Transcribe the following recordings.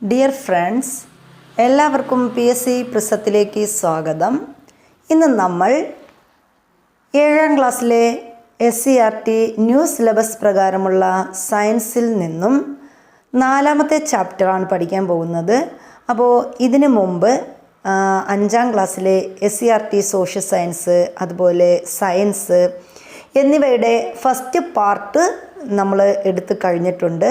Dear friends, എല്ലാവർക്കും PSC പ്രിസത്തിലേക്ക് സ്വാഗതം. ഇന്ന് നമ്മൾ 7ാം ക്ലാസ്സിലെ SCERT ന്യൂ സിലബസ് പ്രകാരമുള്ള സയൻസിൽ നിന്നും 4ാമത്തെ ചാപ്റ്ററാണ് പഠിക്കാൻ പോകുന്നത്. അപ്പോൾ ഇതിനു മുമ്പ് 5ാം ക്ലാസ്സിലെ SCERT സോഷ്യൽ സയൻസ്, അതുപോലെ സയൻസ് എന്നിവയുടെ ഫസ്റ്റ് പാർട്ട് നമ്മൾ എടുത്ത് കഴിഞ്ഞിട്ടുണ്ട്.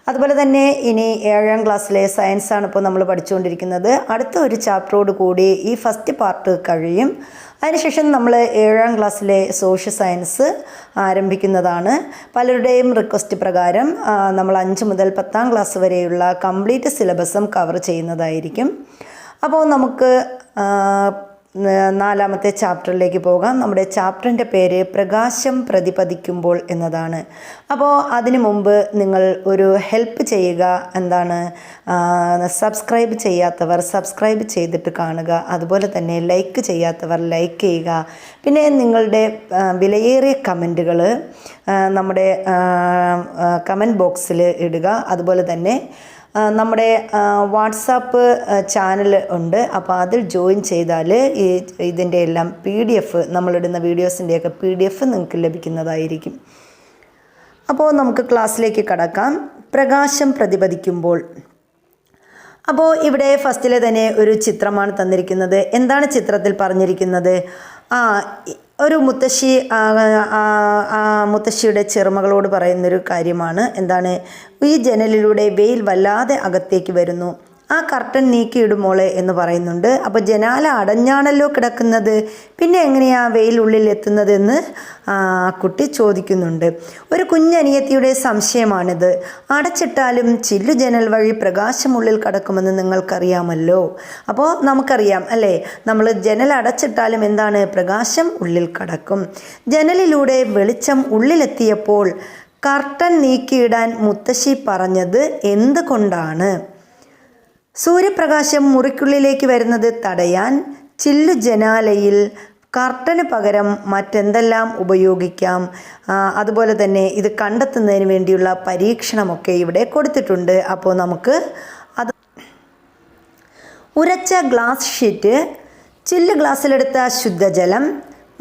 അതുപോലെ തന്നെ ഇനി 7ാം ക്ലാസ്സിലെ സയൻസാണ് ഇപ്പോൾ നമ്മൾ പഠിച്ചുകൊണ്ടിരിക്കുന്നത്. അടുത്ത ഒരു ചാപ്റ്ററോട് കൂടി ഈ ഫസ്റ്റ് പാർട്ട് കഴിയും. അതിനുശേഷം നമ്മൾ 7ാം ക്ലാസ്സിലെ സോഷ്യൽ സയൻസ് ആരംഭിക്കുന്നതാണ്. പലരുടെയും റിക്വസ്റ്റ് പ്രകാരം നമ്മൾ 5 മുതൽ 10ാം ക്ലാസ് വരെയുള്ള കംപ്ലീറ്റ് സിലബസും കവർ ചെയ്യുന്നതായിരിക്കും. അപ്പോൾ നമുക്ക് 4ാമത്തെ ചാപ്റ്ററിലേക്ക് പോകാം. നമ്മുടെ ചാപ്റ്ററിൻ്റെ പേര് പ്രകാശം പ്രതിപദിക്കുമ്പോൾ എന്നതാണ്. അപ്പോൾ അതിനു മുമ്പ് നിങ്ങൾ ഒരു ഹെൽപ്പ് ചെയ്യുക. എന്താണ്, സബ്സ്ക്രൈബ് ചെയ്യാത്തവർ സബ്സ്ക്രൈബ് ചെയ്തിട്ട് കാണുക. അതുപോലെ തന്നെ ലൈക്ക് ചെയ്യാത്തവർ ലൈക്ക് ചെയ്യുക. പിന്നെ നിങ്ങളുടെ വിലയേറിയ കമൻറ്റുകൾ നമ്മുടെ കമൻറ്റ് ബോക്സിൽ ഇടുക. അതുപോലെ തന്നെ നമ്മുടെ വാട്സാപ്പ് ചാനൽ ഉണ്ട്. അപ്പോൾ അതിൽ ജോയിൻ ചെയ്താൽ ഇതിൻ്റെ എല്ലാം PDF, നമ്മളിടുന്ന വീഡിയോസിൻ്റെയൊക്കെ PDF നിങ്ങൾക്ക് ലഭിക്കുന്നതായിരിക്കും. അപ്പോൾ നമുക്ക് ക്ലാസ്സിലേക്ക് കടക്കാം. പ്രകാശം പ്രതിപദിക്കുമ്പോൾ. അപ്പോൾ ഇവിടെ ഫസ്റ്റിലെ തന്നെ ഒരു ചിത്രമാണ് തന്നിരിക്കുന്നത്. എന്താണ് ചിത്രത്തിൽ പറഞ്ഞിരിക്കുന്നത്? ഒരു മുത്തശ്ശി മുത്തശ്ശിയുടെ ചെറുമകളോട് പറയുന്നൊരു കാര്യമാണ്. എന്താണ്? ഈ ജനലിലൂടെ വെയിൽ വല്ലാതെ അകത്തേക്ക് വരുന്നു, ആ കർട്ടൻ നീക്കിയിടുമോളെ എന്ന് പറയുന്നുണ്ട്. അപ്പോൾ ജനാല അടഞ്ഞാണല്ലോ കിടക്കുന്നത്, പിന്നെ എങ്ങനെയാ വെയിൽ ഉള്ളിൽ എത്തുന്നതെന്ന് കുട്ടി ചോദിക്കുന്നുണ്ട്. ഒരു കുഞ്ഞനിയത്തിയുടെ സംശയമാണിത്. അടച്ചിട്ടാലും ചില്ലു ജനൽ വഴി പ്രകാശമുള്ളിൽ കടക്കുമെന്ന് നിങ്ങൾക്കറിയാമല്ലോ. അപ്പോൾ നമുക്കറിയാം അല്ലേ, നമ്മൾ ജനൽ അടച്ചിട്ടാലും എന്താണ്, പ്രകാശം ഉള്ളിൽ കടക്കും. ജനലിലൂടെ വെളിച്ചം ഉള്ളിലെത്തിയപ്പോൾ കർട്ടൻ നീക്കിയിടാൻ മുത്തശ്ശി പറഞ്ഞത് എന്തുകൊണ്ടാണ്? സൂര്യപ്രകാശം മുറിക്കുള്ളിലേക്ക് വരുന്നത് തടയാൻ ചില്ലു ജനാലയിൽ കർട്ടന് പകരം മറ്റെന്തെല്ലാം ഉപയോഗിക്കാം? അതുപോലെ തന്നെ ഇത് കണ്ടെത്തുന്നതിന് വേണ്ടിയുള്ള പരീക്ഷണമൊക്കെ ഇവിടെ കൊടുത്തിട്ടുണ്ട്. അപ്പോൾ നമുക്ക് അത് ഉരച്ച ഗ്ലാസ് ഷീറ്റ്, ചില്ല് ഗ്ലാസ്സിലെടുത്ത ശുദ്ധജലം,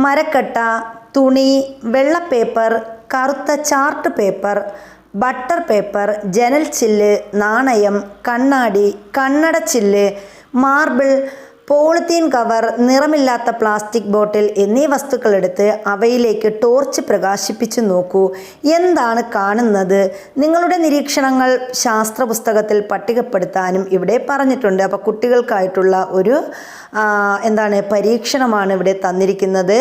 മരക്കട്ട, തുണി, വെള്ള പേപ്പർ, കറുത്ത ചാർട്ട് പേപ്പർ, ബട്ടർ പേപ്പർ, ജനൽ ചില്ല്, നാണയം, കണ്ണാടി, കണ്ണട ചില്ല്, മാർബിൾ, പോളിത്തീൻ കവർ, നിറമില്ലാത്ത പ്ലാസ്റ്റിക് ബോട്ടിൽ എന്നീ വസ്തുക്കളെടുത്ത് അവയിലേക്ക് ടോർച്ച് പ്രകാശിപ്പിച്ചു നോക്കൂ. എന്താണ് കാണുന്നത്? നിങ്ങളുടെ നിരീക്ഷണങ്ങൾ ശാസ്ത്ര പുസ്തകത്തിൽ പട്ടികപ്പെടുത്താനും ഇവിടെ പറഞ്ഞിട്ടുണ്ട്. അപ്പോൾ കുട്ടികൾക്കായിട്ടുള്ള ഒരു പരീക്ഷണമാണ് ഇവിടെ തന്നിരിക്കുന്നത്.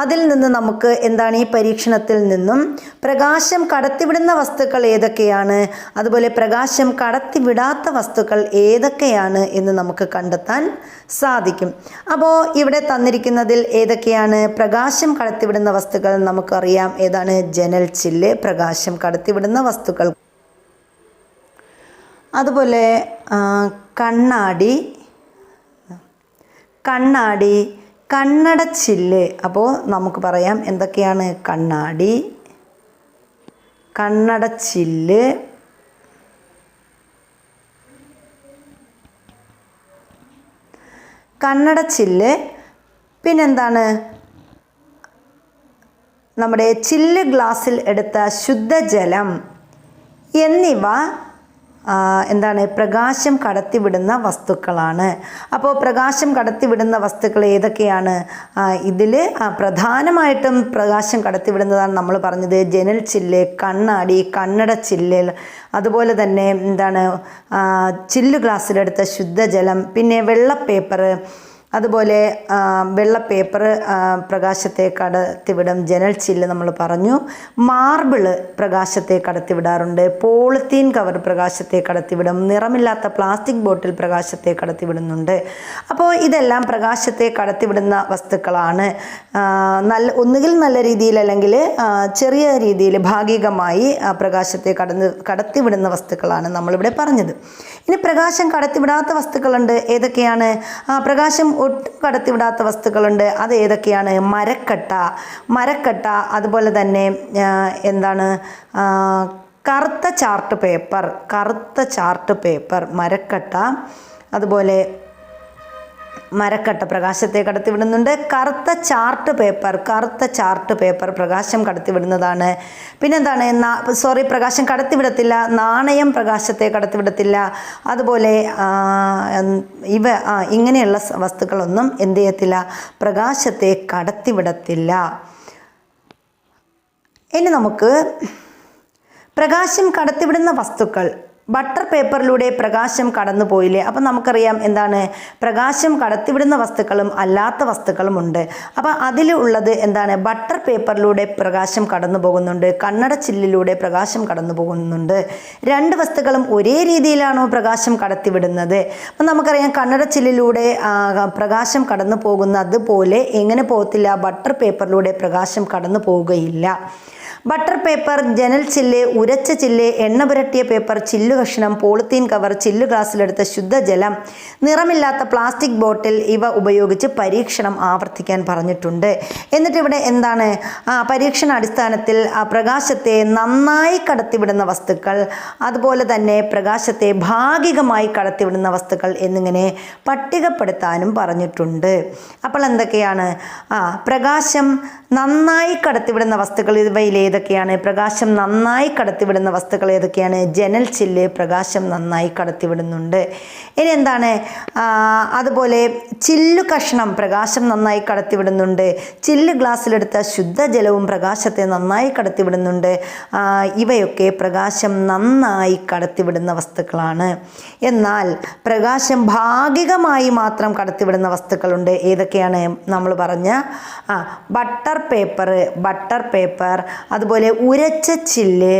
അതിൽ നിന്ന് നമുക്ക് എന്താണ്, ഈ പരീക്ഷണത്തിൽ നിന്നും പ്രകാശം കടത്തിവിടുന്ന വസ്തുക്കൾ ഏതൊക്കെയാണ്, അതുപോലെ പ്രകാശം കടത്തിവിടാത്ത വസ്തുക്കൾ ഏതൊക്കെയാണ് എന്ന് നമുക്ക് കണ്ടെത്താൻ സാധിക്കും. അപ്പോൾ ഇവിടെ തന്നിരിക്കുന്നതിൽ ഏതൊക്കെയാണ് പ്രകാശം കടത്തിവിടുന്ന വസ്തുക്കൾ? നമുക്കറിയാം ഏതാണ്, ജനൽ ചില്ല് പ്രകാശം കടത്തിവിടുന്ന വസ്തുക്കൾ. അതുപോലെ കണ്ണാടി, കണ്ണട ചില്ല്. അപ്പോൾ നമുക്ക് പറയാം എന്തൊക്കെയാണ് കണ്ണാടി, കണ്ണട ചില്ല്, പിന്നെന്താണ്, നമ്മുടെ ചില്ല് ഗ്ലാസ്സിൽ എടുത്ത ശുദ്ധജലം എന്നിവ പ്രകാശം കടത്തിവിടുന്ന വസ്തുക്കളാണ്. അപ്പോൾ പ്രകാശം കടത്തിവിടുന്ന വസ്തുക്കൾ ഏതൊക്കെയാണ്? ഇതിൽ പ്രധാനമായിട്ടും പ്രകാശം കടത്തിവിടുന്നതാണ് നമ്മൾ പറഞ്ഞത് ജനൽ ചില്ല്, കണ്ണാടി, കണ്ണട ചില്ല്, അതുപോലെ തന്നെ ചില്ല് ഗ്ലാസ്സിലെടുത്ത ശുദ്ധജലം, പിന്നെ വെള്ള പേപ്പർ, അതുപോലെ വെള്ള പേപ്പർ പ്രകാശത്തെ കടത്തിവിടും, ജനൽ ചില്ല് നമ്മൾ പറഞ്ഞു, മാർബിള് പ്രകാശത്തെ കടത്തിവിടാറുണ്ട്, പോളിത്തീൻ കവർ പ്രകാശത്തെ കടത്തിവിടും, നിറമില്ലാത്ത പ്ലാസ്റ്റിക് ബോട്ടിൽ പ്രകാശത്തെ കടത്തിവിടുന്നുണ്ട്. അപ്പോൾ ഇതെല്ലാം പ്രകാശത്തെ കടത്തിവിടുന്ന വസ്തുക്കളാണ്. ഒന്നുകിൽ നല്ല രീതിയിൽ അല്ലെങ്കിൽ ചെറിയ രീതിയിൽ ഭാഗികമായി പ്രകാശത്തെ കടത്തിവിടുന്ന വസ്തുക്കളാണ് നമ്മളിവിടെ പറഞ്ഞത്. ഇനി പ്രകാശം കടത്തിവിടാത്ത വസ്തുക്കളുണ്ട്. ഏതൊക്കെയാണ്? പ്രകാശം ഒട്ടും കടത്തിവിടാത്ത വസ്തുക്കളുണ്ട്. അത് ഏതൊക്കെയാണ്? മരക്കട്ട, അതുപോലെ തന്നെ കറുത്ത ചാർട്ട് പേപ്പർ മരക്കട്ട, അതുപോലെ മരക്കട്ട പ്രകാശത്തെ കടത്തിവിടുന്നുണ്ട്. കറുത്ത ചാർട്ട് പേപ്പർ പ്രകാശം കടത്തിവിടുന്നതാണ്. പിന്നെന്താണ്? പ്രകാശം കടത്തിവിടത്തില്ല. നാണയം പ്രകാശത്തെ കടത്തിവിടത്തില്ല. അതുപോലെ ഇങ്ങനെയുള്ള വസ്തുക്കളൊന്നും എന്ത് ചെയ്യത്തില്ല? പ്രകാശത്തെ കടത്തിവിടത്തില്ല. ഇനി നമുക്ക് പ്രകാശം കടത്തിവിടുന്ന വസ്തുക്കൾ, ബട്ടർ പേപ്പറിലൂടെ പ്രകാശം കടന്നു പോയില്ലേ? അപ്പം നമുക്കറിയാം എന്താണ്? പ്രകാശം കടത്തിവിടുന്ന വസ്തുക്കളും അല്ലാത്ത വസ്തുക്കളും ഉണ്ട്. അപ്പം അതിലുള്ളത് എന്താണ്? ബട്ടർ പേപ്പറിലൂടെ പ്രകാശം കടന്നു പോകുന്നുണ്ട്, കണ്ണട ചില്ലിലൂടെ പ്രകാശം കടന്നു പോകുന്നുണ്ട്. രണ്ട് വസ്തുക്കളും ഒരേ രീതിയിലാണോ പ്രകാശം കടത്തിവിടുന്നത്? അപ്പം നമുക്കറിയാം കണ്ണട ചില്ലിലൂടെ പ്രകാശം കടന്നു പോകുന്നത് പോലെ എങ്ങനെ പോകത്തില്ല? ബട്ടർ പേപ്പറിലൂടെ പ്രകാശം കടന്നു പോവുകയില്ല. ബട്ടർ പേപ്പർ, ജനൽ ചില്ല്, ഉരച്ച ചില്ല്, എണ്ണ പുരട്ടിയ പേപ്പർ, ചില്ലു കഷ്ണം, പോളിത്തീൻ കവർ, ചില്ലു ഗ്ലാസ്സിലെടുത്ത ശുദ്ധജലം, നിറമില്ലാത്ത പ്ലാസ്റ്റിക് ബോട്ടിൽ ഇവ ഉപയോഗിച്ച് പരീക്ഷണം ആവർത്തിക്കാൻ പറഞ്ഞിട്ടുണ്ട്. എന്നിട്ട് ഇവിടെ എന്താണ്? പരീക്ഷണ അടിസ്ഥാനത്തിൽ പ്രകാശത്തെ നന്നായി കടത്തിവിടുന്ന വസ്തുക്കൾ, അതുപോലെ തന്നെ പ്രകാശത്തെ ഭാഗികമായി കടത്തിവിടുന്ന വസ്തുക്കൾ എന്നിങ്ങനെ പട്ടികപ്പെടുത്താനും പറഞ്ഞിട്ടുണ്ട്. അപ്പോൾ എന്തൊക്കെയാണ്? പ്രകാശം നന്നായി കടത്തിവിടുന്ന വസ്തുക്കൾ ഇവയിൽ ഏതൊക്കെയാണ്? പ്രകാശം നന്നായി കടത്തിവിടുന്ന വസ്തുക്കൾ ഏതൊക്കെയാണ്? ജനൽ ചില്ല് പ്രകാശം നന്നായി കടത്തിവിടുന്നുണ്ട്. ഇനി എന്താണ്? അതുപോലെ ചില്ലു കഷ്ണം പ്രകാശം നന്നായി കടത്തിവിടുന്നുണ്ട്. ചില്ല് ഗ്ലാസ്സിലെടുത്ത ശുദ്ധജലവും പ്രകാശത്തെ നന്നായി കടത്തിവിടുന്നുണ്ട്. ഇവയൊക്കെ പ്രകാശം നന്നായി കടത്തിവിടുന്ന വസ്തുക്കളാണ്. എന്നാൽ പ്രകാശം ഭാഗികമായി മാത്രം കടത്തിവിടുന്ന വസ്തുക്കളുണ്ട്. ഏതൊക്കെയാണ്? നമ്മൾ പറഞ്ഞ ബട്ടർ പേപ്പർ, അതുപോലെ ഉരച്ച ചില്ല്,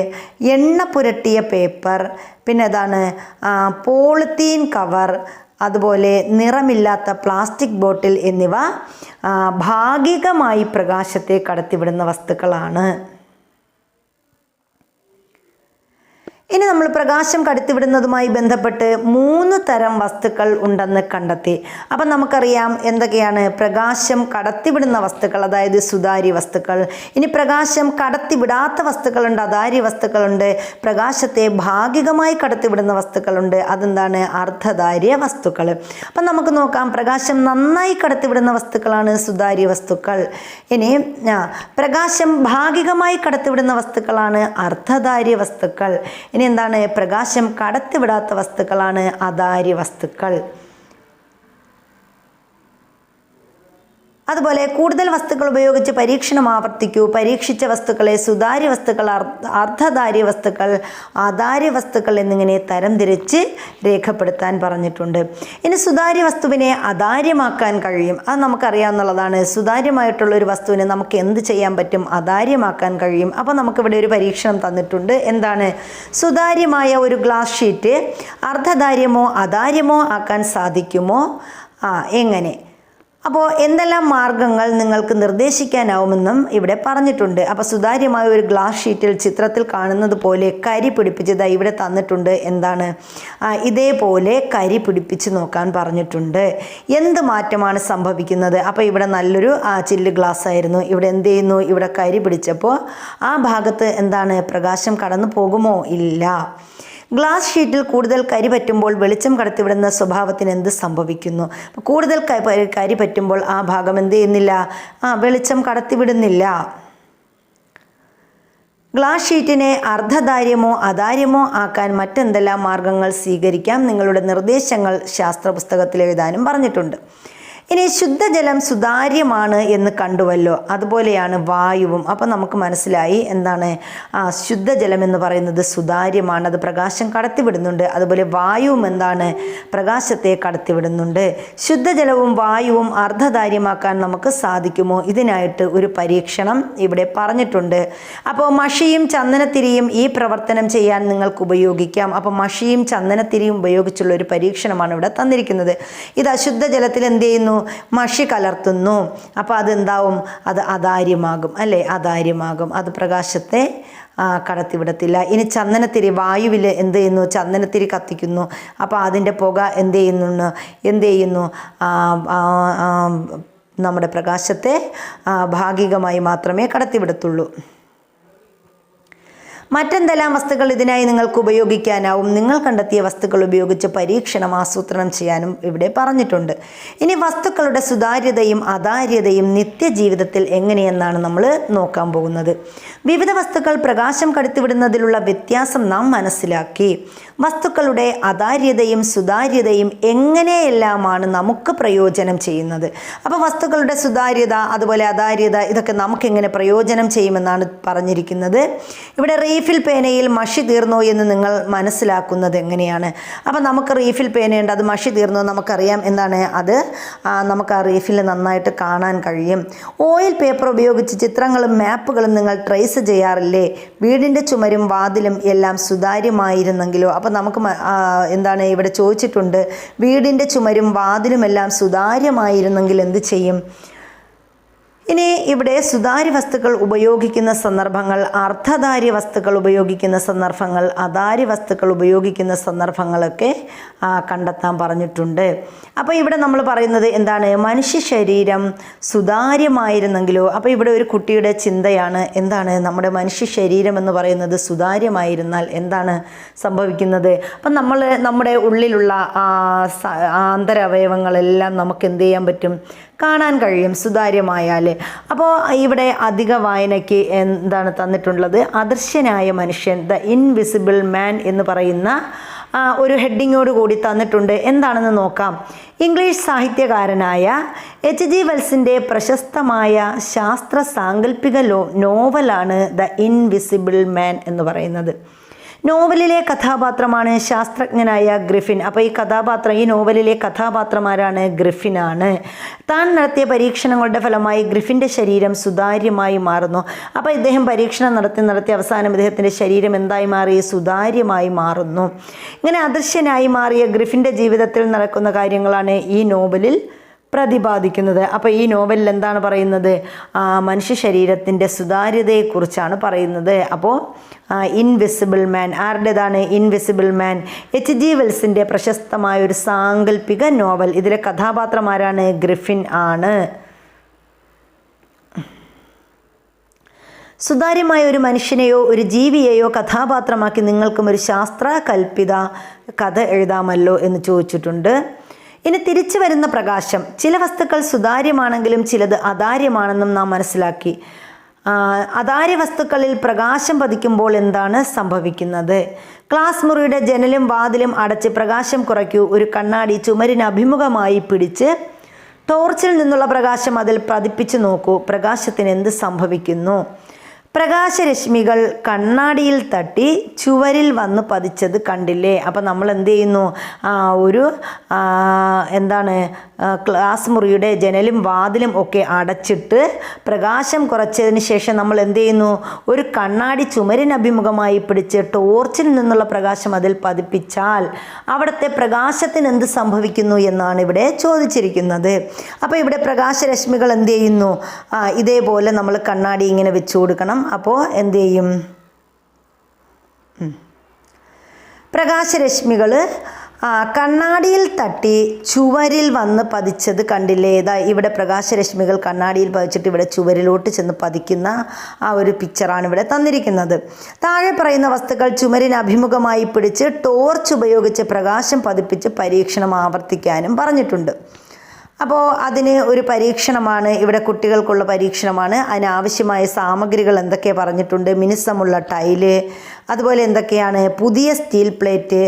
എണ്ണ പുരട്ടിയ പേപ്പർ, പിന്നെ അതാണ് പോളിത്തീൻ കവർ, അതുപോലെ നിറമില്ലാത്ത പ്ലാസ്റ്റിക് ബോട്ടിൽ എന്നിവ ഭാഗികമായി പ്രകാശത്തെ കടത്തിവിടുന്ന വസ്തുക്കളാണ്. ഇനി നമ്മൾ പ്രകാശം കടത്തിവിടുന്നതുമായി ബന്ധപ്പെട്ട് 3 തരം വസ്തുക്കൾ ഉണ്ടെന്ന് കണ്ടെത്തി. അപ്പം നമുക്കറിയാം എന്തൊക്കെയാണ്? പ്രകാശം കടത്തിവിടുന്ന വസ്തുക്കൾ, അതായത് സുതാര്യ വസ്തുക്കൾ. ഇനി പ്രകാശം കടത്തിവിടാത്ത വസ്തുക്കളുണ്ട്, അതാര്യ വസ്തുക്കളുണ്ട്. പ്രകാശത്തെ ഭാഗികമായി കടത്തിവിടുന്ന വസ്തുക്കളുണ്ട്, അതെന്താണ്? അർദ്ധധാര്യ വസ്തുക്കൾ. അപ്പം നമുക്ക് നോക്കാം. പ്രകാശം നന്നായി കടത്തിവിടുന്ന വസ്തുക്കളാണ് സുതാര്യ വസ്തുക്കൾ. ഇനി പ്രകാശം ഭാഗികമായി കടത്തിവിടുന്ന വസ്തുക്കളാണ് അർദ്ധധാര്യ വസ്തുക്കൾ. ഇനി എന്താണ്? പ്രകാശം കടത്തിവിടാത്ത വസ്തുക്കളാണ് അധാര്യ വസ്തുക്കൾ. അതുപോലെ കൂടുതൽ വസ്തുക്കൾ ഉപയോഗിച്ച് പരീക്ഷണം ആവർത്തിക്കൂ. പരീക്ഷിച്ച വസ്തുക്കളെ സുതാര്യ വസ്തുക്കൾ, അർദ്ധധാര്യ വസ്തുക്കൾ, അധാര്യ വസ്തുക്കൾ എന്നിങ്ങനെ തരംതിരിച്ച് രേഖപ്പെടുത്താൻ പറഞ്ഞിട്ടുണ്ട്. ഇനി സുതാര്യ വസ്തുവിനെ അധാര്യമാക്കാൻ കഴിയും. അത് നമുക്കറിയാവുന്നതാണ്. സുതാര്യമായിട്ടുള്ള ഒരു വസ്തുവിനെ നമുക്ക് എന്ത് ചെയ്യാൻ പറ്റും? അധാര്യമാക്കാൻ കഴിയും. അപ്പോൾ നമുക്കിവിടെ ഒരു പരീക്ഷണം തന്നിട്ടുണ്ട്. എന്താണ്? സുതാര്യമായ ഒരു ഗ്ലാസ് ഷീറ്റ് അർദ്ധധാര്യമോ അധാര്യമോ ആക്കാൻ സാധിക്കുമോ? എങ്ങനെ? അപ്പോൾ എന്തെല്ലാം മാർഗങ്ങൾ നിങ്ങൾക്ക് നിർദ്ദേശിക്കാനാവുമെന്നും ഇവിടെ പറഞ്ഞിട്ടുണ്ട്. അപ്പോൾ സുതാര്യമായ ഒരു ഗ്ലാസ് ഷീറ്റിൽ ചിത്രത്തിൽ കാണുന്നത് പോലെ കരി പിടിപ്പിച്ചത് ഇവിടെ തന്നിട്ടുണ്ട്. എന്താണ്? ഇതേപോലെ കരി പിടിപ്പിച്ച് നോക്കാൻ പറഞ്ഞിട്ടുണ്ട്. എന്ത് മാറ്റമാണ് സംഭവിക്കുന്നത്? അപ്പോൾ ഇവിടെ നല്ലൊരു ചില്ല് ഗ്ലാസ് ആയിരുന്നു. ഇവിടെ എന്ത് ചെയ്യുന്നു? ഇവിടെ കരി പിടിച്ചപ്പോൾ ആ ഭാഗത്ത് എന്താണ്? പ്രകാശം കടന്നു പോകുമോ? ഇല്ല. ഗ്ലാസ് ഷീറ്റിൽ കൂടുതൽ കരി പറ്റുമ്പോൾ വെളിച്ചം കടത്തിവിടുന്ന സ്വഭാവത്തിന് എന്ത് സംഭവിക്കുന്നു? കൂടുതൽ കരി പറ്റുമ്പോൾ ആ ഭാഗം എന്ത് ചെയ്യുന്നില്ല? വെളിച്ചം കടത്തിവിടുന്നില്ല. ഗ്ലാസ് ഷീറ്റിനെ അർദ്ധധാര്യമോ അധാര്യമോ ആക്കാൻ മറ്റെന്തെല്ലാം മാർഗങ്ങൾ സ്വീകരിക്കാം? നിങ്ങളുടെ നിർദ്ദേശങ്ങൾ ശാസ്ത്ര പുസ്തകത്തിൽ എഴുതാനും പറഞ്ഞിട്ടുണ്ട്. ഇനി ശുദ്ധജലം സുതാര്യമാണ് എന്ന് കണ്ടുവല്ലോ, അതുപോലെയാണ് വായുവും. അപ്പോൾ നമുക്ക് മനസ്സിലായി എന്താണ്? ശുദ്ധജലം എന്ന് പറയുന്നത് സുതാര്യമാണ്, അത് പ്രകാശം കടത്തിവിടുന്നുണ്ട്. അതുപോലെ വായുവും എന്താണ്? പ്രകാശത്തെ കടത്തിവിടുന്നുണ്ട്. ശുദ്ധജലവും വായുവും അർദ്ധധാര്യമാക്കാൻ നമുക്ക് സാധിക്കുമോ? ഇതിനായിട്ട് ഒരു പരീക്ഷണം ഇവിടെ പറഞ്ഞിട്ടുണ്ട്. അപ്പോൾ മഷിയും ചന്ദനത്തിരിയും ഈ പ്രവർത്തനം ചെയ്യാൻ നിങ്ങൾക്ക് ഉപയോഗിക്കാം. അപ്പോൾ മഷിയും ചന്ദനത്തിരിയും ഉപയോഗിച്ചുള്ള ഒരു പരീക്ഷണമാണ് ഇവിടെ തന്നിരിക്കുന്നത്. ഇത് അശുദ്ധജലത്തിൽ എന്ത് ചെയ്യുന്നു? മഷി കലർത്തുന്നു. അപ്പോൾ അതെന്താവും? അത് അധാര്യമാകും, അല്ലേ? അധാര്യമാകും. അത് പ്രകാശത്തെ കടത്തിവിടത്തില്ല. ഇനി ചന്ദനത്തിരി, വായുവിൽ എന്ത് ചെയ്യുന്നു? ചന്ദനത്തിരി കത്തിക്കുന്നു. അപ്പോൾ അതിൻ്റെ പുക എന്ത് ചെയ്യുന്നു? നമ്മുടെ പ്രകാശത്തെ ഭാഗികമായി മാത്രമേ കടത്തിവിടത്തുള്ളൂ. മറ്റെന്തെല്ലാം വസ്തുക്കൾ ഇതിനായി നിങ്ങൾക്ക് ഉപയോഗിക്കാനാവും? നിങ്ങൾ കണ്ടെത്തിയ വസ്തുക്കൾ ഉപയോഗിച്ച് പരീക്ഷണം ആസൂത്രണം ചെയ്യാനും ഇവിടെ പറഞ്ഞിട്ടുണ്ട്. ഇനി വസ്തുക്കളുടെ സുതാര്യതയും അതാര്യതയും നിത്യജീവിതത്തിൽ എങ്ങനെയെന്നാണ് നമ്മൾ നോക്കാൻ പോകുന്നത്. വിവിധ വസ്തുക്കൾ പ്രകാശം കടത്തിവിടുന്നതിലുള്ള വ്യത്യാസം നാം മനസ്സിലാക്കി. വസ്തുക്കളുടെ അതാര്യതയും സുതാര്യതയും എങ്ങനെയെല്ലാമാണ് നമുക്ക് പ്രയോജനം ചെയ്യുന്നത്. അപ്പോൾ വസ്തുക്കളുടെ സുതാര്യത അതുപോലെ അതാര്യത ഇതൊക്കെ നമുക്കെങ്ങനെ പ്രയോജനം ചെയ്യുമെന്നാണ് പറഞ്ഞിരിക്കുന്നത്. ഇവിടെ റീഫിൽ പേനയിൽ മഷി തീർന്നു എന്ന് നിങ്ങൾ മനസ്സിലാക്കുന്നത് എങ്ങനെയാണ്? അപ്പോൾ നമുക്ക് റീഫിൽ പേനയുണ്ട്, അത് മഷി തീർന്നു നമുക്കറിയാം. എന്താണ് അത്? നമുക്ക് ആ റീഫിൽ നന്നായിട്ട് കാണാൻ കഴിയും. ഓയിൽ പേപ്പർ ഉപയോഗിച്ച് ചിത്രങ്ങളും മാപ്പുകളും നിങ്ങൾ ട്രേസ് ചെയ്യാറില്ലേ? വീടിൻ്റെ ചുമരും വാതിലും എല്ലാം സുതാര്യമായിരുന്നെങ്കിലോ? അപ്പോൾ നമുക്ക് എന്താണ് ഇവിടെ ചോദിച്ചിട്ടുണ്ട്, വീടിൻ്റെ ചുമരും വാതിലുമെല്ലാം സുതാര്യമായിരുന്നെങ്കിൽ എന്ത് ചെയ്യും? ഇനി ഇവിടെ സുതാര്യ വസ്തുക്കൾ ഉപയോഗിക്കുന്ന സന്ദർഭങ്ങൾ, അർദ്ധധാര്യ വസ്തുക്കൾ ഉപയോഗിക്കുന്ന സന്ദർഭങ്ങൾ, അധാര്യ വസ്തുക്കൾ ഉപയോഗിക്കുന്ന സന്ദർഭങ്ങളൊക്കെ കണ്ടെത്താൻ പറഞ്ഞിട്ടുണ്ട്. അപ്പോൾ ഇവിടെ നമ്മൾ പറയുന്നത് എന്താണ്? മനുഷ്യ ശരീരം സുതാര്യമായിരുന്നെങ്കിലോ? അപ്പോൾ ഇവിടെ ഒരു കുട്ടിയുടെ ചിന്തയാണ്. എന്താണ് നമ്മുടെ മനുഷ്യ ശരീരം എന്ന് പറയുന്നത് സുതാര്യമായിരുന്നാൽ എന്താണ് സംഭവിക്കുന്നത്? അപ്പം നമ്മുടെ ഉള്ളിലുള്ള ആന്തരവയവങ്ങളെല്ലാം നമുക്ക് എന്ത് ചെയ്യാൻ പറ്റും? കാണാൻ കഴിയും സുതാര്യമായാൽ. അപ്പോൾ ഇവിടെ അധിക വായനയ്ക്ക് എന്താണ് തന്നിട്ടുള്ളത്? അദൃശ്യനായ മനുഷ്യൻ, ദ ഇൻവിസിബിൾ മാൻ എന്ന് പറയുന്ന ഒരു ഹെഡിങ്ങോട് കൂടി തന്നിട്ടുണ്ട്. എന്താണെന്ന് നോക്കാം. English സാഹിത്യകാരനായ H.G. വെൽസിൻ്റെ പ്രശസ്തമായ ശാസ്ത്ര സാങ്കല്പിക നോവലാണ് ദ ഇൻവിസിബിൾ മാൻ എന്ന് പറയുന്നത്. നോവലിലെ കഥാപാത്രമാണ് ശാസ്ത്രജ്ഞനായ ഗ്രിഫിൻ. അപ്പോൾ ഈ നോവലിലെ കഥാപാത്രം ആരാണ്? ഗ്രിഫിനാണ്. താൻ നടത്തിയ പരീക്ഷണങ്ങളുടെ ഫലമായി ഗ്രിഫിൻ്റെ ശരീരം സുതാര്യമായി മാറുന്നു. അപ്പോൾ ഇദ്ദേഹം പരീക്ഷണം നടത്തി അവസാനം ഇദ്ദേഹത്തിൻ്റെ ശരീരം എന്തായി മാറി? സുതാര്യമായി മാറുന്നു. ഇങ്ങനെ അദൃശ്യനായി മാറിയ ഗ്രിഫിൻ്റെ ജീവിതത്തിൽ നടക്കുന്ന കാര്യങ്ങളാണ് ഈ നോവലിൽ പ്രതിപാദിക്കുന്നത്. അപ്പോൾ ഈ നോവലിൽ എന്താണ് പറയുന്നത്? മനുഷ്യ ശരീരത്തിൻ്റെ സുതാര്യതയെക്കുറിച്ചാണ് പറയുന്നത്. അപ്പോൾ ഇൻവിസിബിൾ മാൻ ആരുടേതാണ്? ഇൻവിസിബിൾ മാൻ H.G. വെൽസിൻ്റെ പ്രശസ്തമായ ഒരു സാങ്കല്പിക നോവൽ. ഇതിലെ കഥാപാത്രം ആരാണ്? ഗ്രിഫിൻ ആണ്. സുതാര്യമായ ഒരു മനുഷ്യനെയോ ഒരു ജീവിയെയോ കഥാപാത്രമാക്കി നിങ്ങൾക്കും ഒരു ശാസ്ത്രകൽപ്പിത കഥ എഴുതാമല്ലോ എന്ന് ചോദിച്ചിട്ടുണ്ട്. ഇനി തിരിച്ചു വരുന്ന പ്രകാശം. ചില വസ്തുക്കൾ സുതാര്യമാണെങ്കിലും ചിലത് അധാര്യമാണെന്നും നാം മനസ്സിലാക്കി. അധാര്യ വസ്തുക്കളിൽ പ്രകാശം പതിക്കുമ്പോൾ എന്താണ് സംഭവിക്കുന്നത്? ക്ലാസ് മുറിയുടെ ജനലും വാതിലും അടച്ച് പ്രകാശം കുറയ്ക്കൂ. ഒരു കണ്ണാടി ചുമരിന് അഭിമുഖമായി പിടിച്ച് ടോർച്ചിൽ നിന്നുള്ള പ്രകാശം അതിൽ പതിപ്പിച്ച് നോക്കൂ. പ്രകാശത്തിന് എന്ത് സംഭവിക്കുന്നു? പ്രകാശരശ്മികൾ കണ്ണാടിയിൽ തട്ടി ചുവരിൽ വന്ന് പതിച്ചത് കണ്ടില്ലേ? അപ്പം നമ്മൾ എന്ത് ചെയ്യുന്നു? ക്ലാസ് മുറിയുടെ ജനലും വാതിലും ഒക്കെ അടച്ചിട്ട് പ്രകാശം കുറച്ചതിന് ശേഷം നമ്മൾ എന്ത് ചെയ്യുന്നു? ഒരു കണ്ണാടി ചുമരിനഭിമുഖമായി പിടിച്ച് ടോർച്ചിൽ നിന്നുള്ള പ്രകാശം അതിൽ പതിപ്പിച്ചാൽ അവിടുത്തെ പ്രകാശത്തിന് എന്ത് സംഭവിക്കുന്നു എന്നാണ് ഇവിടെ ചോദിച്ചിരിക്കുന്നത്. അപ്പോൾ ഇവിടെ പ്രകാശരശ്മികൾ എന്ത് ചെയ്യുന്നു? ഇതേപോലെ നമ്മൾ കണ്ണാടി ഇങ്ങനെ വെച്ചു കൊടുക്കണം. അപ്പോൾ എന്ത് ചെയ്യും? പ്രകാശരശ്മികൾ കണ്ണാടിയിൽ തട്ടി ചുവരിൽ വന്ന് പതിച്ചത് കണ്ടില്ലേ? ഇവിടെ പ്രകാശരശ്മികൾ കണ്ണാടിയിൽ പതിച്ചിട്ട് ഇവിടെ ചുവരിലോട്ട് ചെന്ന് പതിക്കുന്ന ആ ഒരു പിക്ചറാണ് ഇവിടെ തന്നിരിക്കുന്നത്. താഴെ പറയുന്ന വസ്തുക്കൾ ചുമരിന് അഭിമുഖമായി പിടിച്ച് ടോർച്ച് ഉപയോഗിച്ച് പ്രകാശം പതിപ്പിച്ച് പരീക്ഷണം ആവർത്തിക്കാനും പറഞ്ഞിട്ടുണ്ട്. അപ്പോൾ അതിന് ഒരു പരീക്ഷണമാണ് ഇവിടെ, കുട്ടികൾക്കുള്ള പരീക്ഷണമാണ്. അതിനാവശ്യമായ സാമഗ്രികൾ എന്തൊക്കെയാണ് പറഞ്ഞിട്ടുണ്ട്? മിനുസമുള്ള ടൈല്, അതുപോലെ എന്തൊക്കെയാണ്? പുതിയ സ്റ്റീൽ പ്ലേറ്റ്,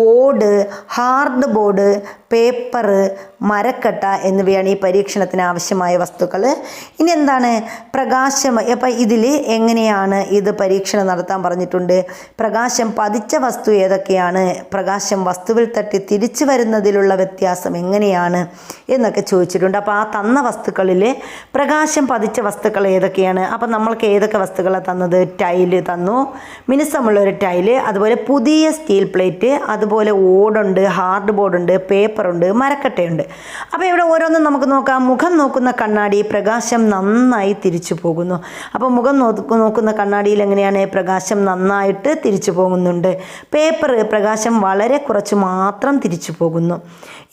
ഓട്, ഹാർഡ് ബോർഡ്, പേപ്പർ, മരക്കട്ട എന്നിവയാണ് ഈ പരീക്ഷണത്തിന് ആവശ്യമായ വസ്തുക്കൾ. ഇനി എന്താണ്? പ്രകാശം. അപ്പം ഇതിൽ എങ്ങനെയാണ് ഇത് പരീക്ഷണം നടത്താൻ പറഞ്ഞിട്ടുണ്ട്? പ്രകാശം പതിച്ച വസ്തു ഏതൊക്കെയാണ്? പ്രകാശം വസ്തുവിൽ തട്ടി തിരിച്ചു വരുന്നതിലുള്ള വ്യത്യാസം എങ്ങനെയാണ് എന്നൊക്കെ ചോദിച്ചിട്ടുണ്ട്. അപ്പോൾ ആ തന്ന വസ്തുക്കളിൽ പ്രകാശം പതിച്ച വസ്തുക്കൾ ഏതൊക്കെയാണ്? അപ്പം നമ്മൾക്ക് ഏതൊക്കെ വസ്തുക്കളാണ് തന്നത്? ടൈല് തന്നു, മിനുസമുള്ളൊരു ടൈല്, അതുപോലെ പുതിയ സ്റ്റീൽ പ്ലേറ്റ്, അതുപോലെ ഓടുണ്ട്, ഹാർഡ് ബോർഡുണ്ട്, പേപ്പറുണ്ട്, മരക്കട്ടയുണ്ട്. അപ്പോൾ ഇവിടെ ഓരോന്നും നമുക്ക് നോക്കാം. മുഖം നോക്കുന്ന കണ്ണാടി പ്രകാശം നന്നായി തിരിച്ചു പോകുന്നു. അപ്പോൾ മുഖം നോക്കുന്ന കണ്ണാടിയിൽ എങ്ങനെയാണ്? പ്രകാശം നന്നായിട്ട് തിരിച്ചു പോകുന്നുണ്ട്. പേപ്പർ പ്രകാശം വളരെ കുറച്ച് മാത്രം തിരിച്ചു പോകുന്നു.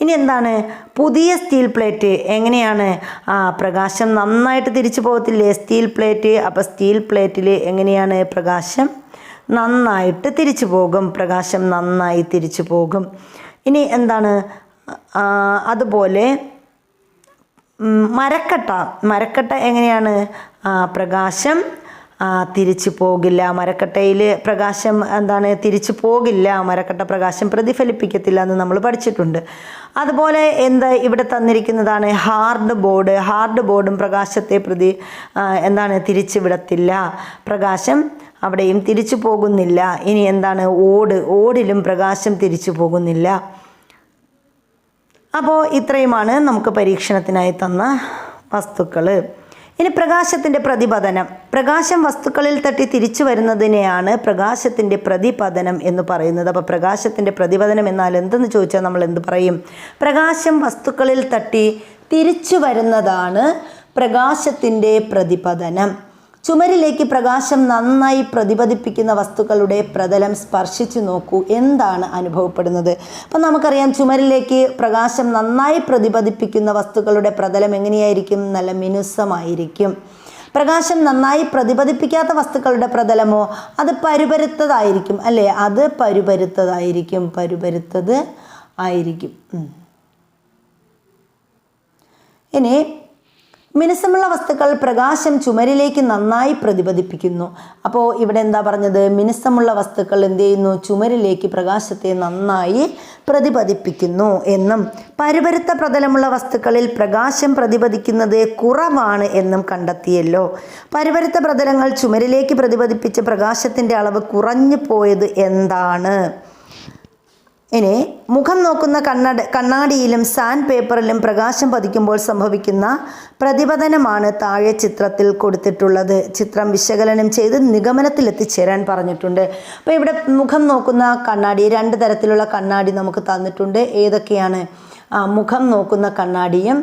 ഇനി എന്താണ്? പുതിയ സ്റ്റീൽ പ്ലേറ്റ് എങ്ങനെയാണ്? പ്രകാശം നന്നായിട്ട് തിരിച്ചു പോകത്തില്ലേ സ്റ്റീൽ പ്ലേറ്റ്? അപ്പോൾ സ്റ്റീൽ പ്ലേറ്റിൽ എങ്ങനെയാണ്? പ്രകാശം നന്നായിട്ട് തിരിച്ചു പോകും. പ്രകാശം നന്നായി തിരിച്ചു പോകും. ഇനി എന്താണ്, അതുപോലെ മരക്കട്ട എങ്ങനെയാണ്? പ്രകാശം തിരിച്ചു പോകില്ല. മരക്കട്ടയിൽ പ്രകാശം എന്താണ്? തിരിച്ചു പോകില്ല. മരക്കട്ട പ്രകാശം പ്രതിഫലിപ്പിക്കത്തില്ല എന്ന് നമ്മൾ പഠിച്ചിട്ടുണ്ട്. അതുപോലെ ഇവിടെ തന്നിരിക്കുന്നതാണ് ഹാർഡ് ബോർഡും പ്രകാശത്തെ എന്താണ്? തിരിച്ചു വിടത്തില്ല. പ്രകാശം അവിടെയും തിരിച്ചു പോകുന്നില്ല. ഇനി എന്താണ്? ഓടിലും പ്രകാശം തിരിച്ചു പോകുന്നില്ല. അപ്പോൾ ഇത്രയുമാണ് നമുക്ക് പരീക്ഷണത്തിനായി തന്ന വസ്തുക്കൾ. ഇനി പ്രകാശത്തിൻ്റെ പ്രതിപതനം. പ്രകാശം വസ്തുക്കളിൽ തട്ടി തിരിച്ചു വരുന്നതിനെയാണ് പ്രകാശത്തിൻ്റെ പ്രതിപതനം എന്ന് പറയുന്നത്. അപ്പോൾ പ്രകാശത്തിൻ്റെ പ്രതിപതനം എന്നാൽ എന്തെന്ന് ചോദിച്ചാൽ നമ്മൾ എന്ത് പറയും? പ്രകാശം വസ്തുക്കളിൽ തട്ടി തിരിച്ചു വരുന്നതാണ് പ്രകാശത്തിൻ്റെ പ്രതിപതനം. ചുമരിലേക്ക് പ്രകാശം നന്നായി പ്രതിപതിപ്പിക്കുന്ന വസ്തുക്കളുടെ പ്രതലം സ്പർശിച്ചു നോക്കൂ, എന്താണ് അനുഭവപ്പെടുന്നത്? അപ്പം നമുക്കറിയാം, ചുമരിലേക്ക് പ്രകാശം നന്നായി പ്രതിപതിപ്പിക്കുന്ന വസ്തുക്കളുടെ പ്രതലം എങ്ങനെയായിരിക്കും? നല്ല മിനുസമായിരിക്കും. പ്രകാശം നന്നായി പ്രതിപതിപ്പിക്കാത്ത വസ്തുക്കളുടെ പ്രതലമോ അത് പരുപരുത്തതായിരിക്കും, അല്ലേ? അത് പരുപരുത്തത് ആയിരിക്കും. ഇനി മിനുസമുള്ള വസ്തുക്കൾ പ്രകാശം ചുമരിലേക്ക് നന്നായി പ്രതിപതിപ്പിക്കുന്നു. അപ്പോൾ ഇവിടെ എന്താ പറഞ്ഞത്? മിനുസമുള്ള വസ്തുക്കൾ എന്ത് ചെയ്യുന്നു? ചുമരിലേക്ക് പ്രകാശത്തെ നന്നായി പ്രതിപതിപ്പിക്കുന്നു എന്നും പരുപരുത്ത പ്രതലമുള്ള വസ്തുക്കളിൽ പ്രകാശം പ്രതിപതിക്കുന്നത് കുറവാണ് എന്നും കണ്ടെത്തിയല്ലോ. പരുപരുത്ത പ്രതലങ്ങൾ ചുമരിലേക്ക് പ്രതിപതിപ്പിച്ച പ്രകാശത്തിൻ്റെ അളവ് കുറഞ്ഞു പോയത് എന്താണ്? ഇനി മുഖം നോക്കുന്ന കണ്ണാടിയിലും സാൻഡ് പേപ്പറിലും പ്രകാശം പതിക്കുമ്പോൾ സംഭവിക്കുന്ന പ്രതിപതനമാണ് താഴെ ചിത്രത്തിൽ കൊടുത്തിട്ടുള്ളത്. ചിത്രം വിശകലനം ചെയ്ത് നിഗമനത്തിലെത്തിച്ചേരാൻ പറഞ്ഞിട്ടുണ്ട്. അപ്പോൾ ഇവിടെ മുഖം നോക്കുന്ന കണ്ണാടി, 2 തരത്തിലുള്ള കണ്ണാടി നമുക്ക് തന്നിട്ടുണ്ട്. ഏതൊക്കെയാണ്? മുഖം നോക്കുന്ന കണ്ണാടിയും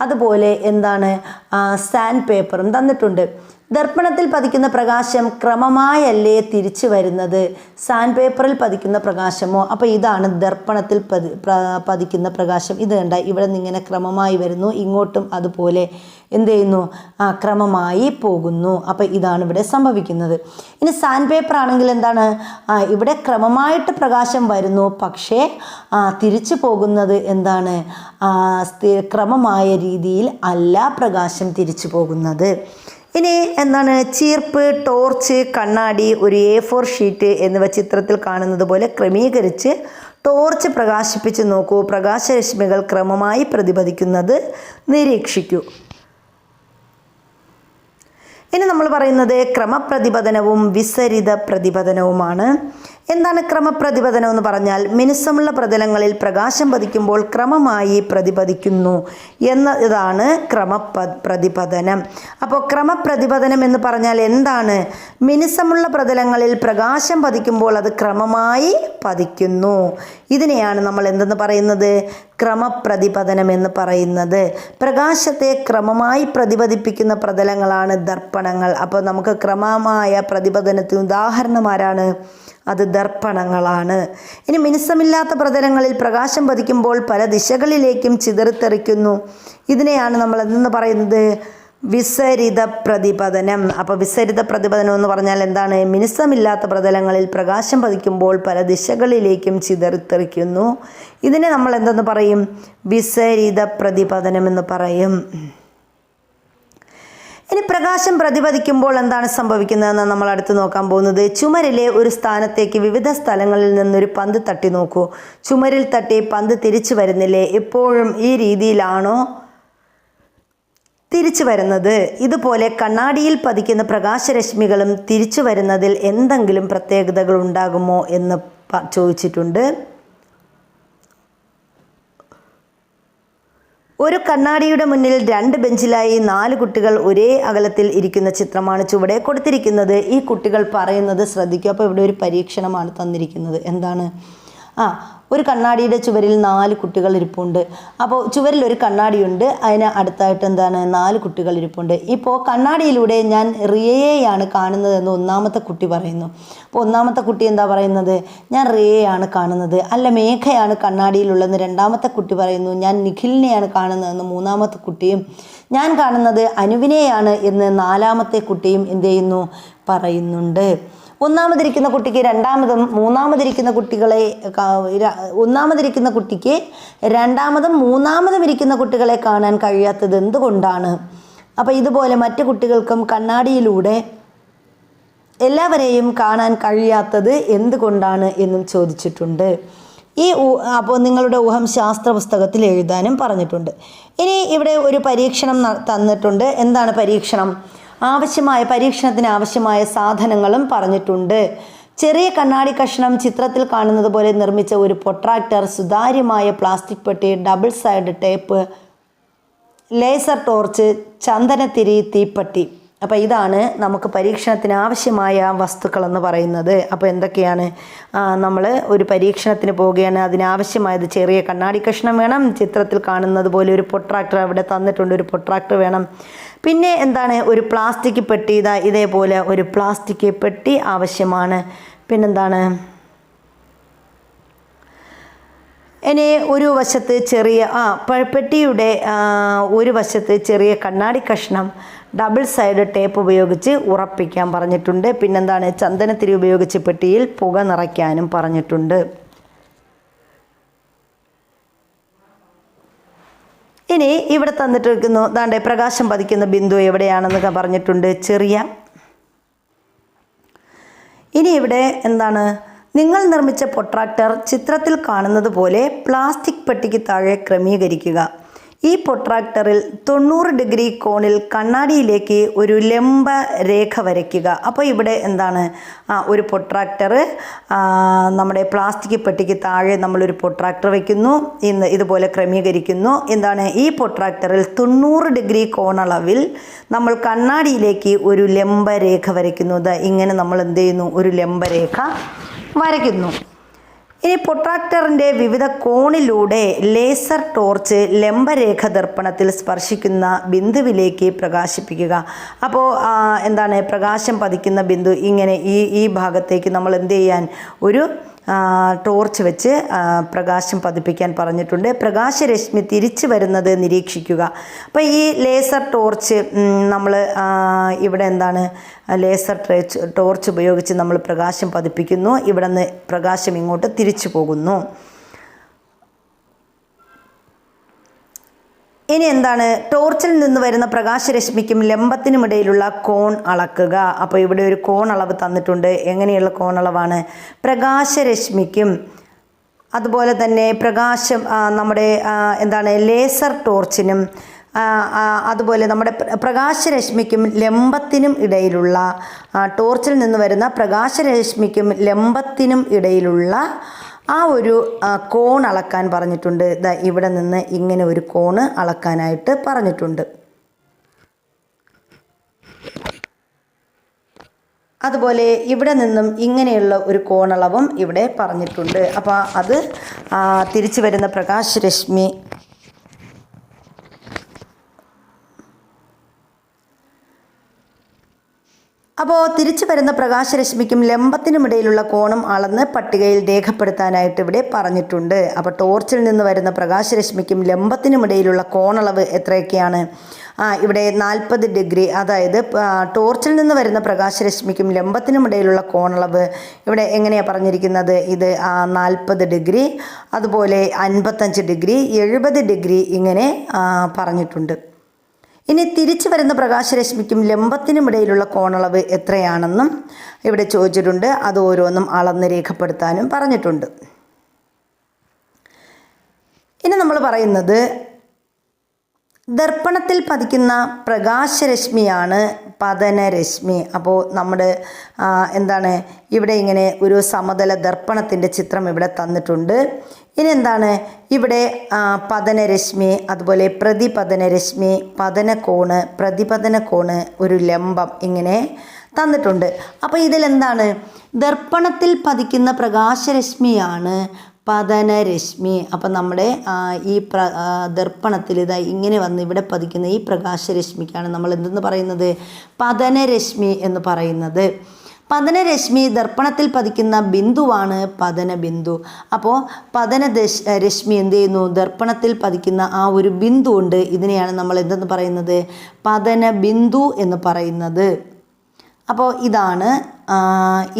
അതുപോലെ എന്താണ് സാൻഡ് പേപ്പറും തന്നിട്ടുണ്ട്. ദർപ്പണത്തിൽ പതിക്കുന്ന പ്രകാശം ക്രമമായല്ലേ തിരിച്ചു വരുന്നത്? സാൻഡ് പേപ്പറിൽ പതിക്കുന്ന പ്രകാശമോ? അപ്പോൾ ഇതാണ് ദർപ്പണത്തിൽ പതിക്കുന്ന പ്രകാശം. ഇത് കണ്ട, ഇവിടെ നിന്ന് ഇങ്ങനെ ക്രമമായി വരുന്നു, ഇങ്ങോട്ടും അതുപോലെ എന്ത് ചെയ്യുന്നു? ക്രമമായി പോകുന്നു. അപ്പോൾ ഇതാണ് ഇവിടെ സംഭവിക്കുന്നത്. ഇനി സാൻഡ് പേപ്പർ ആണെങ്കിൽ എന്താണ്? ഇവിടെ ക്രമമായിട്ട് പ്രകാശം വരുന്നു, പക്ഷേ തിരിച്ചു പോകുന്നത് എന്താണ്? ക്രമമായ രീതിയിൽ അല്ല പ്രകാശം തിരിച്ചു പോകുന്നത്. ഇനി എന്താണ്? ചീർപ്പ്, ടോർച്ച്, കണ്ണാടി, ഒരു A4 ഷീറ്റ് എന്നിവ ചിത്രത്തിൽ കാണുന്നത് പോലെ ക്രമീകരിച്ച് ടോർച്ച് പ്രകാശിപ്പിച്ച് നോക്കൂ. പ്രകാശരശ്മികൾ ക്രമമായി പ്രതിപദിക്കുന്നത് നിരീക്ഷിക്കൂ. ഇനി നമ്മൾ പറയുന്നത് ക്രമപ്രതിപതനവും വിസരിത പ്രതിപതനവുമാണ്. എന്താണ് ക്രമപ്രതിപതനം എന്ന് പറഞ്ഞാൽ? മിനുസമുള്ള പ്രതലങ്ങളിൽ പ്രകാശം പതിക്കുമ്പോൾ ക്രമമായി പ്രതിപദിക്കുന്നു എന്നതാണ് പ്രതിപതനം. അപ്പോൾ ക്രമപ്രതിപതനം എന്ന് പറഞ്ഞാൽ എന്താണ്? മിനുസമുള്ള പ്രതലങ്ങളിൽ പ്രകാശം പതിക്കുമ്പോൾ അത് ക്രമമായി പതിക്കുന്നു. ഇതിനെയാണ് നമ്മൾ എന്തെന്ന് പറയുന്നത്? ക്രമപ്രതിപതനം എന്ന് പറയുന്നത്. പ്രകാശത്തെ ക്രമമായി പ്രതിപദിപ്പിക്കുന്ന പ്രതലങ്ങളാണ് ദർപ്പണങ്ങൾ. അപ്പോൾ നമുക്ക് ക്രമമായ പ്രതിപതനത്തിന് ഉദാഹരണമാരാണ്? അത് ദർപ്പണങ്ങളാണ്. ഇനി മിനുസമില്ലാത്ത പ്രതലങ്ങളിൽ പ്രകാശം പതിക്കുമ്പോൾ പല ദിശകളിലേക്കും ചിതറിത്തെറിക്കുന്നു. ഇതിനെയാണ് നമ്മൾ എന്തെന്ന് പറയുന്നത്? വിസരിത പ്രതിപതനം. അപ്പോൾ വിസരിത പ്രതിപതനം എന്ന് പറഞ്ഞാൽ എന്താണ്? മിനുസമില്ലാത്ത പ്രതലങ്ങളിൽ പ്രകാശം പതിക്കുമ്പോൾ പല ദിശകളിലേക്കും ചിതറിത്തെറിക്കുന്നു. ഇതിനെ നമ്മൾ എന്തെന്ന് പറയും? വിസരിത പ്രതിപതനം എന്ന് പറയും. ഇനി പ്രകാശം പ്രതിപദിക്കുമ്പോൾ എന്താണ് സംഭവിക്കുന്നതെന്ന് നമ്മൾ അടുത്ത് നോക്കാൻ പോകുന്നത്. ചുമരിലെ ഒരു സ്ഥാനത്തേക്ക് വിവിധ സ്ഥലങ്ങളിൽ നിന്നൊരു പന്ത് തട്ടി നോക്കൂ. ചുമരിൽ തട്ടി പന്ത് തിരിച്ചു വരുന്നില്ലേ? എപ്പോഴും ഈ രീതിയിലാണോ തിരിച്ചു വരുന്നത്? ഇതുപോലെ കണ്ണാടിയിൽ പതിക്കുന്ന പ്രകാശരശ്മികളും തിരിച്ചു വരുന്നതിൽ എന്തെങ്കിലും പ്രത്യേകതകൾ ഉണ്ടാകുമോ എന്ന് ചോദിച്ചിട്ടുണ്ട്. ഒരു കണ്ണാടിയുടെ മുന്നിൽ 2 ബെഞ്ചിലായി 4 കുട്ടികൾ ഒരേ അകലത്തിൽ ഇരിക്കുന്ന ചിത്രമാണ് ചുവടെ കൊടുത്തിരിക്കുന്നത്. ഈ കുട്ടികൾ പറയുന്നത് ശ്രദ്ധിക്കുക. അപ്പോൾ ഇവിടെ ഒരു പരീക്ഷണമാണ് തന്നിരിക്കുന്നത്. എന്താണ്? ഒരു കണ്ണാടിയുടെ ചുവരിൽ 4 കുട്ടികൾ ഇരിപ്പുണ്ട്. അപ്പോൾ ചുവരിൽ ഒരു കണ്ണാടിയുണ്ട്, അതിന് അടുത്തായിട്ട് എന്താണ്? 4 കുട്ടികൾ ഇരിപ്പുണ്ട്. ഇപ്പോൾ കണ്ണാടിയിലൂടെ ഞാൻ റിയയെയാണ് കാണുന്നതെന്ന് ഒന്നാമത്തെ കുട്ടി പറയുന്നു. അപ്പോൾ ഒന്നാമത്തെ കുട്ടി എന്താ പറയുന്നത്? ഞാൻ റിയയാണ് കാണുന്നത്. അല്ല, മേഘയാണ് കണ്ണാടിയിലുള്ളതെന്ന് രണ്ടാമത്തെ കുട്ടി പറയുന്നു. ഞാൻ നിഖിലിനെയാണ് കാണുന്നതെന്ന് മൂന്നാമത്തെ കുട്ടിയും, ഞാൻ കാണുന്നത് അനുവിനെയാണ് എന്ന് 4-മത്തെ കുട്ടിയും എന്ത് ചെയ്യുന്നു? പറയുന്നുണ്ട്. ഒന്നാമതിരിക്കുന്ന കുട്ടിക്ക് രണ്ടാമതും മൂന്നാമതിരിക്കുന്ന കുട്ടികളെ ഒന്നാമതിരിക്കുന്ന കുട്ടിക്ക് രണ്ടാമതും മൂന്നാമതും ഇരിക്കുന്ന കുട്ടികളെ കാണാൻ കഴിയാത്തത് എന്തുകൊണ്ടാണ്? അപ്പോൾ ഇതുപോലെ മറ്റു കുട്ടികൾക്കും കണ്ണാടിയിലൂടെ എല്ലാവരെയും കാണാൻ കഴിയാത്തത് എന്തുകൊണ്ടാണ് എന്നും ചോദിച്ചിട്ടുണ്ട്. അപ്പോൾ നിങ്ങളുടെ ഊഹം ശാസ്ത്ര പുസ്തകത്തിൽ എഴുതാനും പറഞ്ഞിട്ടുണ്ട്. ഇനി ഇവിടെ ഒരു പരീക്ഷണം തന്നിട്ടുണ്ട്. എന്താണ് പരീക്ഷണം? പരീക്ഷണത്തിന് ആവശ്യമായ സാധനങ്ങളും പറഞ്ഞിട്ടുണ്ട്. ചെറിയ കണ്ണാടി കഷ്ണം ചിത്രത്തിൽ കാണുന്നത് പോലെ നിർമ്മിച്ച ഒരു പ്രൊട്രാക്ടർ, സുതാര്യമായ പ്ലാസ്റ്റിക് പെട്ടി, double side tape, laser torch, ചന്ദനത്തിരി, തീപ്പെട്ടി. അപ്പോൾ ഇതാണ് നമുക്ക് പരീക്ഷണത്തിന് ആവശ്യമായ വസ്തുക്കളെന്ന് പറയുന്നത്. അപ്പോൾ എന്തൊക്കെയാണ്? നമ്മൾ ഒരു പരീക്ഷണത്തിന് പോവുകയാണ്, അതിനാവശ്യമായത് ചെറിയ കണ്ണാടി കഷ്ണം വേണം, ചിത്രത്തിൽ കാണുന്നത് പോലെ ഒരു പ്രൊട്രാക്ടർ അവിടെ തന്നിട്ടുണ്ട്, ഒരു പ്രൊട്രാക്ടർ വേണം. പിന്നെ എന്താണ്? ഒരു പ്ലാസ്റ്റിക് പെട്ടി, ഇതേപോലെ ഒരു പ്ലാസ്റ്റിക് പെട്ടി ആവശ്യമാണ്. പിന്നെന്താണ്? ഇനി ഒരു വശത്ത് പെട്ടിയുടെ ഒരു വശത്ത് ചെറിയ കണ്ണാടി കഷ്ണം ഡബിൾ സൈഡ് ടേപ്പ് ഉപയോഗിച്ച് ഉറപ്പിക്കാൻ പറഞ്ഞിട്ടുണ്ട്. പിന്നെന്താണ്? ചന്ദനത്തിരി ഉപയോഗിച്ച് പെട്ടിയിൽ പുക നിറയ്ക്കാനും പറഞ്ഞിട്ടുണ്ട്. ഇനി ഇവിടെ തന്നിട്ടിരിക്കുന്നു, ദാണ്ടെ പ്രകാശം പതിക്കുന്ന ബിന്ദു എവിടെയാണെന്നൊക്കെ പറഞ്ഞിട്ടുണ്ട്. ഇനി ഇവിടെ എന്താണ്? നിങ്ങൾ നിർമ്മിച്ച പ്രൊട്രാക്ടർ ചിത്രത്തിൽ കാണുന്നത് പോലെ പ്ലാസ്റ്റിക് പെട്ടിക്ക് താഴെ ക്രമീകരിക്കുക. ഈ പ്രൊട്രാക്ടറിൽ 90 ഡിഗ്രി കോണിൽ കണ്ണാടിയിലേക്ക് ഒരു ലംബ രേഖ വരയ്ക്കുക. അപ്പോൾ ഇവിടെ എന്താണ്? ഒരു പ്രൊട്രാക്ടർ, നമ്മുടെ പ്ലാസ്റ്റിക് പെട്ടിക്ക് താഴെ നമ്മളൊരു പ്രൊട്രാക്ടർ വയ്ക്കുന്നു, ഇതുപോലെ ക്രമീകരിക്കുന്നു. എന്താണ്? ഈ പ്രൊട്രാക്ടറിൽ 90 ഡിഗ്രി കോണളവിൽ നമ്മൾ കണ്ണാടിയിലേക്ക് ഒരു ലംബരേഖ വരയ്ക്കുന്നു. ഇങ്ങനെ നമ്മൾ എന്ത് ചെയ്യുന്നു? ഒരു ലംബരേഖ വരയ്ക്കുന്നു. ഇനി പ്രൊട്രാക്ടറിൻ്റെ വിവിധ കോണിലൂടെ ലേസർ ടോർച്ച് ലംബരേഖ ദർപ്പണത്തിൽ സ്പർശിക്കുന്ന ബിന്ദുവിലേക്ക് പ്രകാശിപ്പിക്കുക. അപ്പോൾ എന്താണ്? പ്രകാശം പതിക്കുന്ന ബിന്ദു ഇങ്ങനെ ഈ ഭാഗത്തേക്ക് നമ്മൾ എന്ത് ചെയ്യാൻ? ഒരു ടോർച്ച് വെച്ച് പ്രകാശം പതിപ്പിക്കാൻ പറഞ്ഞിട്ടുണ്ട്. പ്രകാശരശ്മി തിരിച്ചു വരുന്നത് നിരീക്ഷിക്കുക. അപ്പോൾ ഈ ലേസർ ടോർച്ച് നമ്മൾ ഇവിടെ എന്താണ്? ലേസർ ടോർച്ച് ഉപയോഗിച്ച് നമ്മൾ പ്രകാശം പതിപ്പിക്കുന്നു. ഇവിടെ നിന്ന് പ്രകാശം ഇങ്ങോട്ട് തിരിച്ചു പോകുന്നു. ഇനി എന്താണ്? ടോർച്ചിൽ നിന്ന് വരുന്ന പ്രകാശരശ്മിക്കും ലംബത്തിനുമിടയിലുള്ള കോൺ അളക്കുക. അപ്പോൾ ഇവിടെ ഒരു കോൺ അളവ് തന്നിട്ടുണ്ട്. എങ്ങനെയുള്ള കോണളവാണ്? പ്രകാശരശ്മിക്കും അതുപോലെ തന്നെ നമ്മുടെ എന്താണ് ലേസർ ടോർച്ചിനും അതുപോലെ നമ്മുടെ പ്രകാശരശ്മിക്കും ലംബത്തിനും ഇടയിലുള്ള ടോർച്ചിൽ നിന്ന് വരുന്ന പ്രകാശരശ്മിക്കും ലംബത്തിനും ഇടയിലുള്ള ഒരു കോൺ അളക്കാൻ പറഞ്ഞിട്ടുണ്ട്. ഇവിടെ നിന്ന് ഇങ്ങനെ ഒരു കോണ് അളക്കാനായിട്ട് പറഞ്ഞിട്ടുണ്ട്. അതുപോലെ ഇവിടെ നിന്നും ഇങ്ങനെയുള്ള ഒരു കോണളവും ഇവിടെ പറഞ്ഞിട്ടുണ്ട്. അപ്പോൾ അത് തിരിച്ചു വരുന്ന പ്രകാശരശ്മി അപ്പോൾ തിരിച്ചു വരുന്ന പ്രകാശരശ്മിക്കും ലംബത്തിനുമിടയിലുള്ള കോണും അളന്ന് പട്ടികയിൽ രേഖപ്പെടുത്താനായിട്ട് ഇവിടെ പറഞ്ഞിട്ടുണ്ട്. അപ്പോൾ ടോർച്ചിൽ നിന്ന് വരുന്ന പ്രകാശരശ്മിക്കും ലംബത്തിനുമിടയിലുള്ള കോണളവ് എത്രയൊക്കെയാണ്? ഇവിടെ 40 ഡിഗ്രി. അതായത് ടോർച്ചിൽ നിന്ന് വരുന്ന പ്രകാശരശ്മിക്കും ലംബത്തിനുമിടയിലുള്ള കോണളവ് ഇവിടെ എങ്ങനെയാണ് പറഞ്ഞിരിക്കുന്നത്? ഇത് 40 ഡിഗ്രി, അതുപോലെ 55 ഡിഗ്രി, 70 ഡിഗ്രി ഇങ്ങനെ പറഞ്ഞിട്ടുണ്ട്. ഇനി തിരിച്ചു വരുന്ന പ്രകാശരശ്മിക്കും ലംബത്തിനുമിടയിലുള്ള കോണളവ് എത്രയാണെന്നും ഇവിടെ ചോദിച്ചിട്ടുണ്ട്. അത് ഓരോന്നും അളന്ന് രേഖപ്പെടുത്താനും പറഞ്ഞിട്ടുണ്ട്. ഇനി നമ്മൾ പറയുന്നത് ദർപ്പണത്തിൽ പതിക്കുന്ന പ്രകാശരശ്മിയാണ് പതനരശ്മി. അപ്പോൾ നമ്മുടെ എന്താണ്? ഇവിടെ ഇങ്ങനെ ഒരു സമതല ദർപ്പണത്തിൻ്റെ ചിത്രം ഇവിടെ തന്നിട്ടുണ്ട്. ഇനി എന്താണ്? ഇവിടെ പതനരശ്മി, അതുപോലെ പ്രതിപതനരശ്മി, പതനകോണ്, പ്രതിപതനകോണ്, ഒരു ലംബം ഇങ്ങനെ തന്നിട്ടുണ്ട്. അപ്പോൾ ഇതിലെന്താണ്? ദർപ്പണത്തിൽ പതിക്കുന്ന പ്രകാശരശ്മിയാണ് പതനരശ്മി. അപ്പം നമ്മുടെ ഈ ദർപ്പണത്തിൽ ഇങ്ങനെ വന്ന് ഇവിടെ പതിക്കുന്ന ഈ പ്രകാശരശ്മിക്കാണ് നമ്മൾ എന്തെന്ന് പറയുന്നത്? പതനരശ്മി എന്ന് പറയുന്നത്. പതനരശ്മി ദർപ്പണത്തിൽ പതിക്കുന്ന ബിന്ദുവാണ് പതനബിന്ദു. അപ്പോൾ രശ്മി എന്ത് ചെയ്യുന്നു? ദർപ്പണത്തിൽ പതിക്കുന്ന ഒരു ബിന്ദു ഉണ്ട്. ഇതിനെയാണ് നമ്മൾ എന്തെന്ന് പറയുന്നത്? പതനബിന്ദു എന്ന് പറയുന്നത്. അപ്പോൾ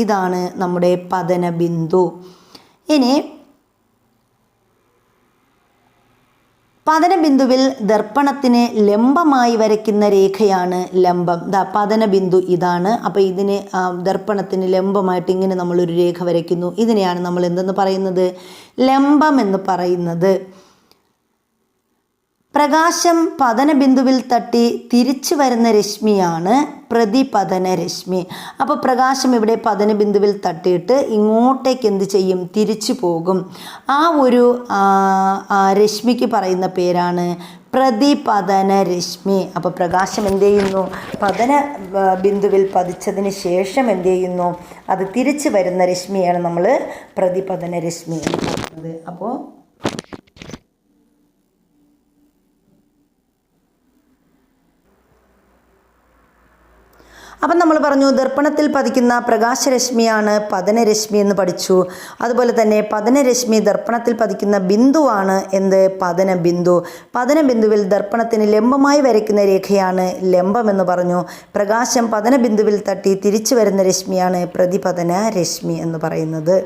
ഇതാണ് നമ്മുടെ പതനബിന്ദു. ഇനി പതനബിന്ദുവിൽ ദർപ്പണത്തിന് ലംബമായി വരയ്ക്കുന്ന രേഖയാണ് ലംബം. പതനബിന്ദു ഇതാണ്. അപ്പോൾ ഇതിന് ദർപ്പണത്തിന് ലംബമായിട്ട് ഇങ്ങനെ നമ്മളൊരു രേഖ വരയ്ക്കുന്നു. ഇതിനെയാണ് നമ്മൾ എന്തെന്ന് പറയുന്നത്? ലംബം എന്ന് പറയുന്നത്. പ്രകാശം പതനബിന്ദുവിൽ തട്ടി തിരിച്ചു വരുന്ന രശ്മിയാണ് പ്രതിപതന രശ്മി. അപ്പോൾ പ്രകാശം ഇവിടെ പതനബിന്ദുവിൽ തട്ടിയിട്ട് ഇങ്ങോട്ടേക്ക് എന്ത് ചെയ്യും? തിരിച്ചു പോകും. ആ ഒരു രശ്മിക്ക് പറയുന്ന പേരാണ് പ്രതിപതന രശ്മി. അപ്പോൾ പ്രകാശം എന്ത് ചെയ്യുന്നു? പതന ബിന്ദുവിൽ പതിച്ചതിന് ശേഷം എന്ത് ചെയ്യുന്നു? അത് തിരിച്ചു വരുന്ന രശ്മിയാണ് നമ്മൾ പ്രതിപതന രശ്മി എന്ന് പറയുന്നത്. അപ്പം നമ്മൾ പറഞ്ഞു ദർപ്പണത്തിൽ പതിക്കുന്ന പ്രകാശരശ്മിയാണ് പതനരശ്മി എന്ന് പഠിച്ചു. അതുപോലെ തന്നെ പതനരശ്മി ദർപ്പണത്തിൽ പതിക്കുന്ന ബിന്ദുവാണ് എന്ത്? പതനബിന്ദു. പതനബിന്ദുവിൽ ദർപ്പണത്തിന് ലംബമായി വരയ്ക്കുന്ന രേഖയാണ് ലംബം എന്ന് പറഞ്ഞു. പ്രകാശം പതനബിന്ദുവിൽ തട്ടി തിരിച്ചു വരുന്ന രശ്മിയാണ് പ്രതിപതന രശ്മി എന്ന് പറയുന്നത്.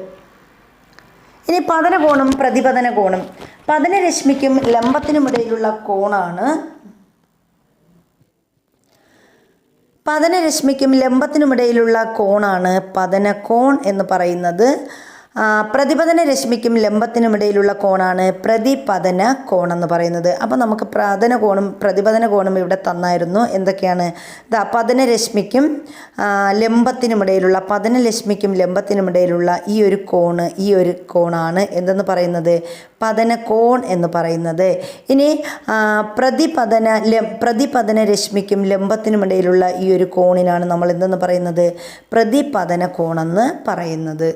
ഇനി പതനകോണും പ്രതിപതന കോണും. പതനരശ്മിക്കും ലംബത്തിനുമിടയിലുള്ള കോണാണ് പതനരശ്മിക്കും ലംബത്തിനുമിടയിലുള്ള കോണാണ് പതനകോൺ എന്ന് പറയുന്നത്. പ്രതിപതന രശ്മിക്കും ലംബത്തിനുമിടയിലുള്ള കോണാണ് പ്രതിപതന കോൺ എന്ന് പറയുന്നത്. അപ്പോൾ നമുക്ക് പതന കോണും പ്രതിപതന കോണും ഇവിടെ തന്നായിരുന്നു. എന്തൊക്കെയാണ്? പതനരശ്മിക്കും ലംബത്തിനുമിടയിലുള്ള പതനരശ്മിക്കും ലംബത്തിനുമിടയിലുള്ള ഈ ഒരു കോണാണ് എന്തെന്ന് പതനകോൺ എന്ന് പറയുന്നത്. ഇനി പ്രതിപതന രശ്മിക്കും ലംബത്തിനുമിടയിലുള്ള ഈ ഒരു കോണിനാണ് നമ്മൾ എന്തെന്ന് പറയുന്നത്? പ്രതിപതന കോണെന്ന് പറയുന്നത്.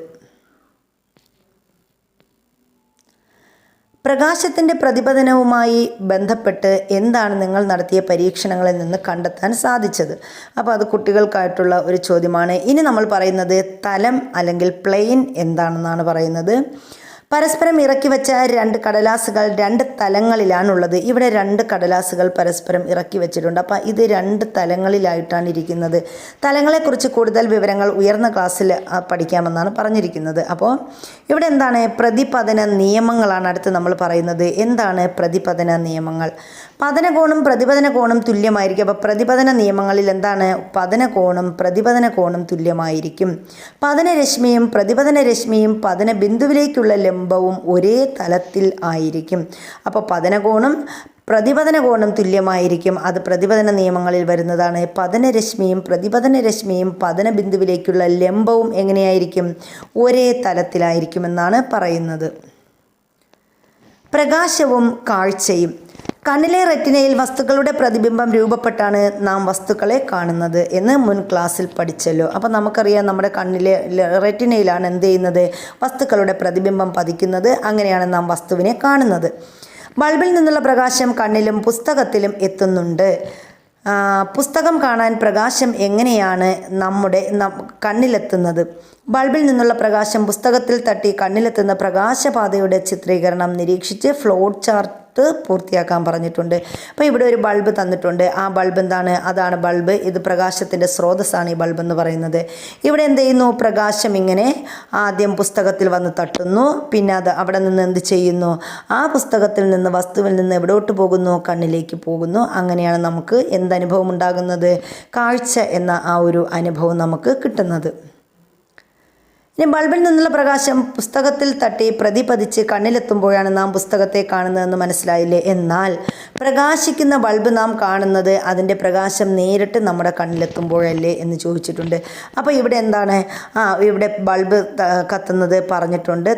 പ്രകാശത്തിൻ്റെ പ്രതിപതനവുമായി ബന്ധപ്പെട്ട് എന്താണ് നിങ്ങൾ നടത്തിയ പരീക്ഷണങ്ങളിൽ നിന്ന് കണ്ടെത്താൻ സാധിച്ചത്? അപ്പോൾ അത് കുട്ടികൾക്കായിട്ടുള്ള ഒരു ചോദ്യമാണ്. ഇനി നമ്മൾ പറയുന്നത് തലം അല്ലെങ്കിൽ പ്ലെയിൻ എന്താണെന്നാണ് പറയുന്നത്. പരസ്പരം ഇറക്കി വെച്ച 2 കടലാസുകൾ 2 തലങ്ങളിലാണുള്ളത്. ഇവിടെ 2 കടലാസുകൾ പരസ്പരം ഇറക്കി വെച്ചിട്ടുണ്ട്. അപ്പോൾ ഇത് 2 തലങ്ങളിലായിട്ടാണ് ഇരിക്കുന്നത്. തലങ്ങളെക്കുറിച്ച് കൂടുതൽ വിവരങ്ങൾ ഉയർന്ന ക്ലാസ്സിൽ പഠിക്കാമെന്നാണ് പറഞ്ഞിരിക്കുന്നത്. അപ്പോൾ ഇവിടെ എന്താണ്? പ്രതിപതന നിയമങ്ങളാണ് അടുത്ത് നമ്മൾ പറയുന്നത്. എന്താണ് പ്രതിപതന നിയമങ്ങൾ? പതനകോണും പ്രതിപതന കോണും തുല്യമായിരിക്കും. അപ്പോൾ പ്രതിപതന നിയമങ്ങളിൽ എന്താണ്? പതനകോണും പ്രതിപതന കോണും തുല്യമായിരിക്കും. പതനരശ്മിയും പ്രതിപതന രശ്മിയും പതന ബിന്ദുവിലേക്കുള്ള ലംബവും ഒരേ തലത്തിൽ ആയിരിക്കും. അപ്പോൾ പതനകോണും പ്രതിപതന കോണും തുല്യമായിരിക്കും. അത് പ്രതിപതന നിയമങ്ങളിൽ വരുന്നതാണ്. പതനരശ്മിയും പ്രതിപതന രശ്മിയും പതന ബിന്ദുവിലേക്കുള്ള ലംബവും എങ്ങനെയായിരിക്കും? ഒരേ തലത്തിലായിരിക്കുമെന്നാണ് പറയുന്നത്. പ്രകാശവും കാഴ്ചയും. കണ്ണിലെ റെറ്റിനയിൽ വസ്തുക്കളുടെ പ്രതിബിംബം രൂപപ്പെട്ടാണ് നാം വസ്തുക്കളെ കാണുന്നത് എന്ന് മുൻ ക്ലാസ്സിൽ പഠിച്ചല്ലോ. അപ്പോൾ നമുക്കറിയാം നമ്മുടെ കണ്ണിലെ റെറ്റിനയിലാണ് എന്ത് ചെയ്യുന്നത്? വസ്തുക്കളുടെ പ്രതിബിംബം പതിക്കുന്നത്. അങ്ങനെയാണ് നാം വസ്തുവിനെ കാണുന്നത്. ബൾബിൽ നിന്നുള്ള പ്രകാശം കണ്ണിലും പുസ്തകത്തിലും എത്തുന്നുണ്ട്. പുസ്തകം കാണാൻ പ്രകാശം എങ്ങനെയാണ് നമ്മുടെ കണ്ണിലെത്തുന്നത്? ബൾബിൽ നിന്നുള്ള പ്രകാശം പുസ്തകത്തിൽ തട്ടി കണ്ണിലെത്തുന്ന പ്രകാശപാതയുടെ ചിത്രീകരണം നിരീക്ഷിച്ച് ഫ്ലോട്ട് ചാർട്ട് പൂർത്തിയാക്കാൻ പറഞ്ഞിട്ടുണ്ട്. അപ്പോൾ ഇവിടെ ഒരു ബൾബ് തന്നിട്ടുണ്ട്. ആ ബൾബ് എന്താണ്? അതാണ് ബൾബ്. ഇത് പ്രകാശത്തിൻ്റെ സ്രോതസ്സാണ് ഈ ബൾബ് എന്ന് പറയുന്നത്. ഇവിടെ എന്ത് ചെയ്യുന്നു? പ്രകാശം ഇങ്ങനെ ആദ്യം പുസ്തകത്തിൽ വന്ന് തട്ടുന്നു. പിന്നെ അത് അവിടെ നിന്ന് എന്ത് ചെയ്യുന്നു? ആ പുസ്തകത്തിൽ നിന്ന് വസ്തുവിൽ നിന്ന് എവിടോട്ട് പോകുന്നു? കണ്ണിലേക്ക് പോകുന്നു. അങ്ങനെയാണ് നമുക്ക് എന്തനുഭവം ഉണ്ടാകുന്നത്? കാഴ്ച എന്ന ആ ഒരു അനുഭവം നമുക്ക് കിട്ടുന്നത്. ഇനി ബൾബിൽ നിന്നുള്ള പ്രകാശം പുസ്തകത്തിൽ തട്ടി പ്രതിപതിച്ച് കണ്ണിലെത്തുമ്പോഴാണ് നാം പുസ്തകത്തെ കാണുന്നതെന്ന് മനസ്സിലായില്ലേ? എന്നാൽ പ്രകാശിക്കുന്ന ബൾബ് നാം കാണുന്നത് അതിൻ്റെ പ്രകാശം നേരിട്ട് നമ്മുടെ കണ്ണിലെത്തുമ്പോഴല്ലേ എന്ന് ചോദിച്ചിട്ടുണ്ട്. അപ്പോൾ ഇവിടെ എന്താണ്? ഇവിടെ ബൾബ് കത്തുന്നത്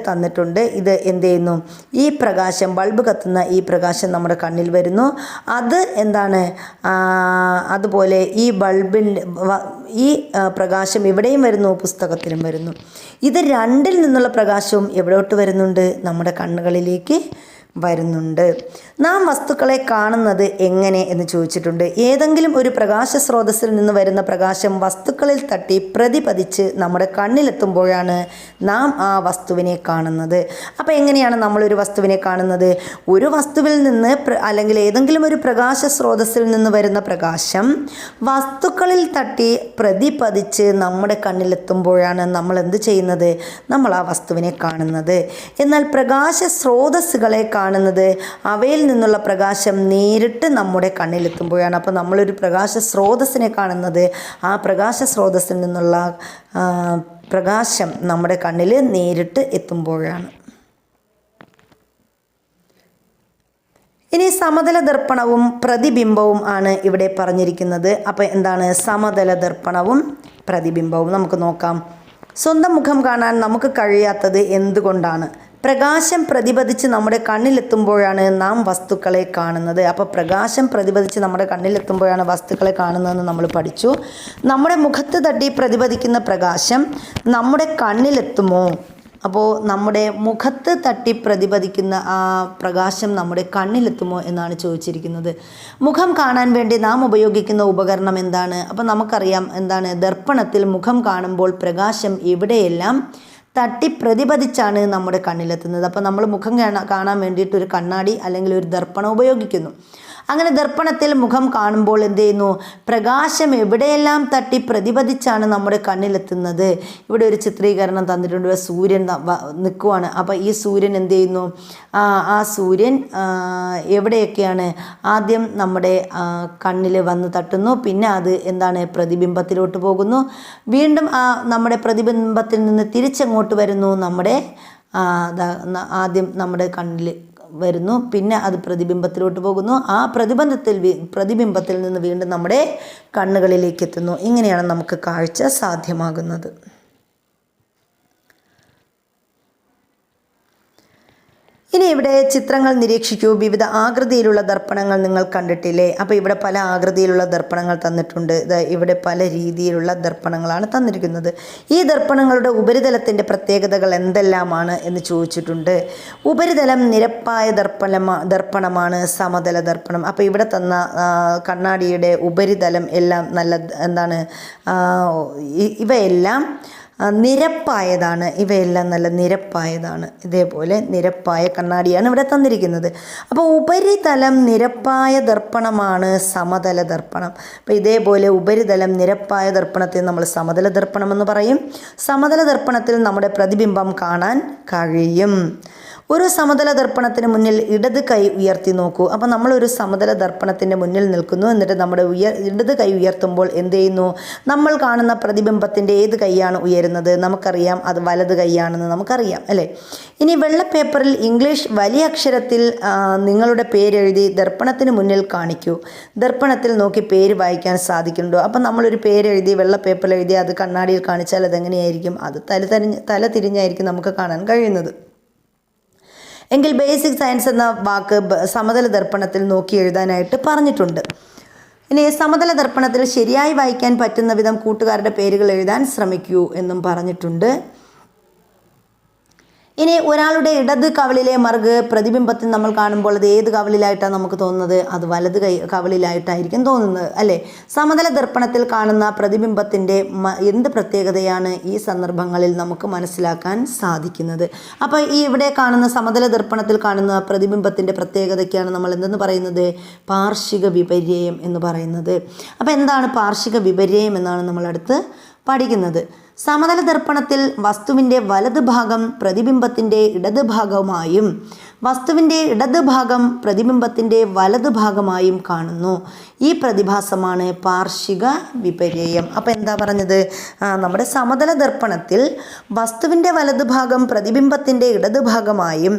തന്നിട്ടുണ്ട്. ഇത് എന്ത് ചെയ്യുന്നു? ഈ പ്രകാശം ബൾബ് കത്തുന്ന ഈ പ്രകാശം നമ്മുടെ കണ്ണിൽ വരുന്നു. അത് എന്താണ്? അതുപോലെ ഈ ഈ പ്രകാശം ഇവിടെയും വരുന്നു, പുസ്തകത്തിലും വരുന്നു. ഇത് രണ്ടിൽ നിന്നുള്ള പ്രകാശവും എവിടോട്ട് വരുന്നുണ്ട്? നമ്മുടെ കണ്ണുകളിലേക്ക് വരുന്നുണ്ട്. നാം വസ്തുക്കളെ കാണുന്നത് എങ്ങനെ എന്ന് ചോദിച്ചിട്ടുണ്ട്. ഏതെങ്കിലും ഒരു പ്രകാശ സ്രോതസ്സിൽ നിന്ന് വരുന്ന പ്രകാശം വസ്തുക്കളിൽ തട്ടി പ്രതിപതിച്ച് നമ്മുടെ കണ്ണിലെത്തുമ്പോഴാണ് നാം ആ വസ്തുവിനെ കാണുന്നത്. അപ്പോൾ എങ്ങനെയാണ് നമ്മളൊരു വസ്തുവിനെ കാണുന്നത്? ഒരു വസ്തുവിൽ നിന്ന് അല്ലെങ്കിൽ ഏതെങ്കിലും ഒരു പ്രകാശ സ്രോതസ്സിൽ നിന്ന് വരുന്ന പ്രകാശം വസ്തുക്കളിൽ തട്ടി പ്രതിപതിച്ച് നമ്മുടെ കണ്ണിലെത്തുമ്പോഴാണ് നമ്മൾ എന്ത് ചെയ്യുന്നത്? നമ്മൾ ആ വസ്തുവിനെ കാണുന്നത്. എന്നാൽ പ്രകാശ സ്രോതസ്സുകളെ കാണുന്നത് അവയിൽ നിന്നുള്ള പ്രകാശം നേരിട്ട് നമ്മുടെ കണ്ണിലെത്തുമ്പോഴാണ്. അപ്പോൾ നമ്മളൊരു പ്രകാശ സ്രോതസ്സിനെ കാണുന്നത് ആ പ്രകാശ സ്രോതസ്സിൽ നിന്നുള്ള പ്രകാശം നമ്മുടെ കണ്ണിൽ നേരിട്ട് എത്തുമ്പോഴാണ്. ഇനി സമതല ദർപ്പണവും പ്രതിബിംബവും ആണ് ഇവിടെ പറഞ്ഞിരിക്കുന്നത്. അപ്പോൾ എന്താണ് സമതല ദർപ്പണവും പ്രതിബിംബവും? നമുക്ക് നോക്കാം. സ്വന്തം മുഖം കാണാൻ നമുക്ക് കഴിയാത്തത് എന്തുകൊണ്ടാണ്? പ്രകാശം പ്രതിപതിച്ച് നമ്മുടെ കണ്ണിലെത്തുമ്പോഴാണ് നാം വസ്തുക്കളെ കാണുന്നത്. അപ്പോൾ പ്രകാശം പ്രതിപതിച്ച് നമ്മുടെ കണ്ണിലെത്തുമ്പോഴാണ് വസ്തുക്കളെ കാണുന്നതെന്ന് നമ്മൾ പഠിച്ചു. നമ്മുടെ മുഖത്ത് തട്ടി പ്രതിപതിക്കുന്ന പ്രകാശം നമ്മുടെ കണ്ണിലെത്തുമോ? അപ്പോൾ നമ്മുടെ മുഖത്ത് തട്ടി പ്രതിപതിക്കുന്ന ആ പ്രകാശം നമ്മുടെ കണ്ണിലെത്തുമോ എന്നാണ് ചോദിച്ചിരിക്കുന്നത്. മുഖം കാണാൻ വേണ്ടി നാം ഉപയോഗിക്കുന്ന ഉപകരണം എന്താണ്? അപ്പോൾ നമുക്കറിയാം എന്താണ്? ദർപ്പണത്തിൽ മുഖം കാണുമ്പോൾ പ്രകാശം എവിടെയെല്ലാം തട്ടി പ്രതിപതിച്ചാണ് നമ്മുടെ കണ്ണിലെത്തുന്നത്. അപ്പോൾ നമ്മൾ മുഖം കാണാൻ വേണ്ടിയിട്ട് ഒരു കണ്ണാടി അല്ലെങ്കിൽ ഒരു ദർപ്പണം ഉപയോഗിക്കുന്നു. അങ്ങനെ ദർപ്പണത്തിൽ മുഖം കാണുമ്പോൾ എന്ത് ചെയ്യുന്നു? പ്രകാശം എവിടെയെല്ലാം തട്ടി പ്രതിപതിച്ചാണ് നമ്മുടെ കണ്ണിലെത്തുന്നത്. ഇവിടെ ഒരു ചിത്രീകരണം തന്നിട്ടുണ്ട്. സൂര്യൻ നിൽക്കുവാണ്. അപ്പോൾ ഈ സൂര്യൻ എന്ത് ചെയ്യുന്നു? ആ സൂര്യൻ എവിടെയൊക്കെയാണ്? ആദ്യം നമ്മുടെ കണ്ണിൽ വന്ന് തട്ടുന്നു, പിന്നെ അത് എന്താണ്? പ്രതിബിംബത്തിലോട്ട് പോകുന്നു, വീണ്ടും നമ്മുടെ പ്രതിബിംബത്തിൽ നിന്ന് തിരിച്ചങ്ങോട്ട് വരുന്നു. നമ്മുടെ ആദ്യം നമ്മുടെ കണ്ണിൽ വരുന്നു, പിന്നെ അത് പ്രതിബിംബത്തിലോട്ട് പോകുന്നു, ആ പ്രതിബിംബത്തിൽ നിന്ന് വീണ്ടും നമ്മുടെ കണ്ണുകളിലേക്ക് എത്തുന്നു. ഇങ്ങനെയാണ് നമുക്ക് കാഴ്ച സാധ്യമാകുന്നത്. ഇനി ഇവിടെ ചിത്രങ്ങൾ നിരീക്ഷിക്കൂ. വിവിധ ആകൃതിയിലുള്ള ദർപ്പണങ്ങൾ നിങ്ങൾ കണ്ടിട്ടില്ലേ? അപ്പോൾ ഇവിടെ പല ആകൃതിയിലുള്ള ദർപ്പണങ്ങൾ തന്നിട്ടുണ്ട്. ഇവിടെ പല രീതിയിലുള്ള ദർപ്പണങ്ങളാണ് തന്നിരിക്കുന്നത്. ഈ ദർപ്പണങ്ങളുടെ ഉപരിതലത്തിൻ്റെ പ്രത്യേകതകൾ എന്തെല്ലാമാണ് എന്ന് ചോദിച്ചിട്ടുണ്ട്. ഉപരിതലം നിരപ്പായ ദർപ്പണമാണ് സമതല ദർപ്പണം. അപ്പോൾ ഇവിടെ തന്ന കണ്ണാടിയുടെ ഉപരിതലം എല്ലാം നല്ല എന്താണ്? ഇവയെല്ലാം നിരപ്പായതാണ്. ഇവയെല്ലാം നല്ല നിരപ്പായതാണ്. ഇതേപോലെ നിരപ്പായ കണ്ണാടിയാണ് ഇവിടെ തന്നിരിക്കുന്നത്. അപ്പോൾ ഉപരിതലം നിരപ്പായ ദർപ്പണമാണ് സമതല ദർപ്പണം. അപ്പോൾ ഇതേപോലെ ഉപരിതലം നിരപ്പായ ദർപ്പണത്തെ നമ്മൾ സമതല ദർപ്പണം എന്ന് പറയും. സമതല ദർപ്പണത്തിൽ നമ്മുടെ പ്രതിബിംബം കാണാൻ കഴിയും. ഒരു സമതല ദർപ്പണത്തിന് മുന്നിൽ ഇടത് കൈ ഉയർത്തി നോക്കൂ. അപ്പോൾ നമ്മളൊരു സമതല ദർപ്പണത്തിൻ്റെ മുന്നിൽ നിൽക്കുന്നു. എന്നിട്ട് നമ്മുടെ ഇടത് കൈ ഉയർത്തുമ്പോൾ എന്ത് ചെയ്യുന്നു? നമ്മൾ കാണുന്ന പ്രതിബിംബത്തിൻ്റെ ഏത് കൈയാണ് ഉയരുന്നത്? നമുക്കറിയാം അത് വലത് കൈയാണെന്ന് നമുക്കറിയാം, അല്ലേ? ഇനി വെള്ള പേപ്പറിൽ ഇംഗ്ലീഷ് വലിയ അക്ഷരത്തിൽ നിങ്ങളുടെ പേരെഴുതി ദർപ്പണത്തിന് മുന്നിൽ കാണിക്കൂ. ദർപ്പണത്തിൽ നോക്കി പേര് വായിക്കാൻ സാധിക്കുന്നുണ്ടോ? അപ്പം നമ്മളൊരു പേരെഴുതി വെള്ള പേപ്പറിൽ എഴുതി അത് കണ്ണാടിയിൽ കാണിച്ചാൽ അതെങ്ങനെയായിരിക്കും? അത് തല തിരിഞ്ഞായിരിക്കും നമുക്ക് കാണാൻ കഴിയുന്നത്. എങ്കിൽ ബേസിക് സയൻസ് എന്ന വാക്ക് സമതല ദർപ്പണത്തിൽ നോക്കി എഴുതാനായിട്ട് പറഞ്ഞിട്ടുണ്ട്. ഇനി സമതല ദർപ്പണത്തിൽ ശരിയായി വായിക്കാൻ പറ്റുന്ന വിധം കൂട്ടുകാരുടെ പേരുകൾ എഴുതാൻ ശ്രമിക്കൂ എന്നും പറഞ്ഞിട്ടുണ്ട്. ഇനി ഒരാളുടെ ഇടത് കവിളിലെ മറുക് പ്രതിബിംബത്തിൽ നമ്മൾ കാണുമ്പോൾ അത് ഏത് കവിളിലായിട്ടാണ് നമുക്ക് തോന്നുന്നത്? അത് വലത് കവിളിലായിട്ടായിരിക്കും തോന്നുന്നത്, അല്ലേ? സമതല ദർപ്പണത്തിൽ കാണുന്ന പ്രതിബിംബത്തിൻ്റെ എന്ത് പ്രത്യേകതയാണ് ഈ സന്ദർഭങ്ങളിൽ നമുക്ക് മനസ്സിലാക്കാൻ സാധിക്കുന്നത്? അപ്പോൾ ഈ ഇവിടെ കാണുന്ന സമതല ദർപ്പണത്തിൽ കാണുന്ന പ്രതിബിംബത്തിൻ്റെ പ്രത്യേകതയ്ക്കാണ് നമ്മൾ എന്തെന്ന് പറയുന്നത്? പാർശ്വിക വിപര്യം എന്ന് പറയുന്നത്. അപ്പോൾ എന്താണ് പാർശ്വിക വിപര്യം എന്നാണ് നമ്മൾ അടുത്ത് പഠിക്കുന്നത്. സമതല ദർപ്പണത്തിൽ വസ്തുവിൻ്റെ വലത് ഭാഗം പ്രതിബിംബത്തിൻ്റെ ഇടത് ഭാഗമായും വസ്തുവിൻ്റെ ഇടത് ഭാഗം പ്രതിബിംബത്തിൻ്റെ വലത് ഭാഗമായും കാണുന്നു. ഈ പ്രതിഭാസമാണ് പാർശ്വിക വിപര്യം. അപ്പോൾ എന്താ പറഞ്ഞത്? നമ്മുടെ സമതല ദർപ്പണത്തിൽ വസ്തുവിൻ്റെ വലത് ഭാഗം പ്രതിബിംബത്തിൻ്റെ ഇടത് ഭാഗമായും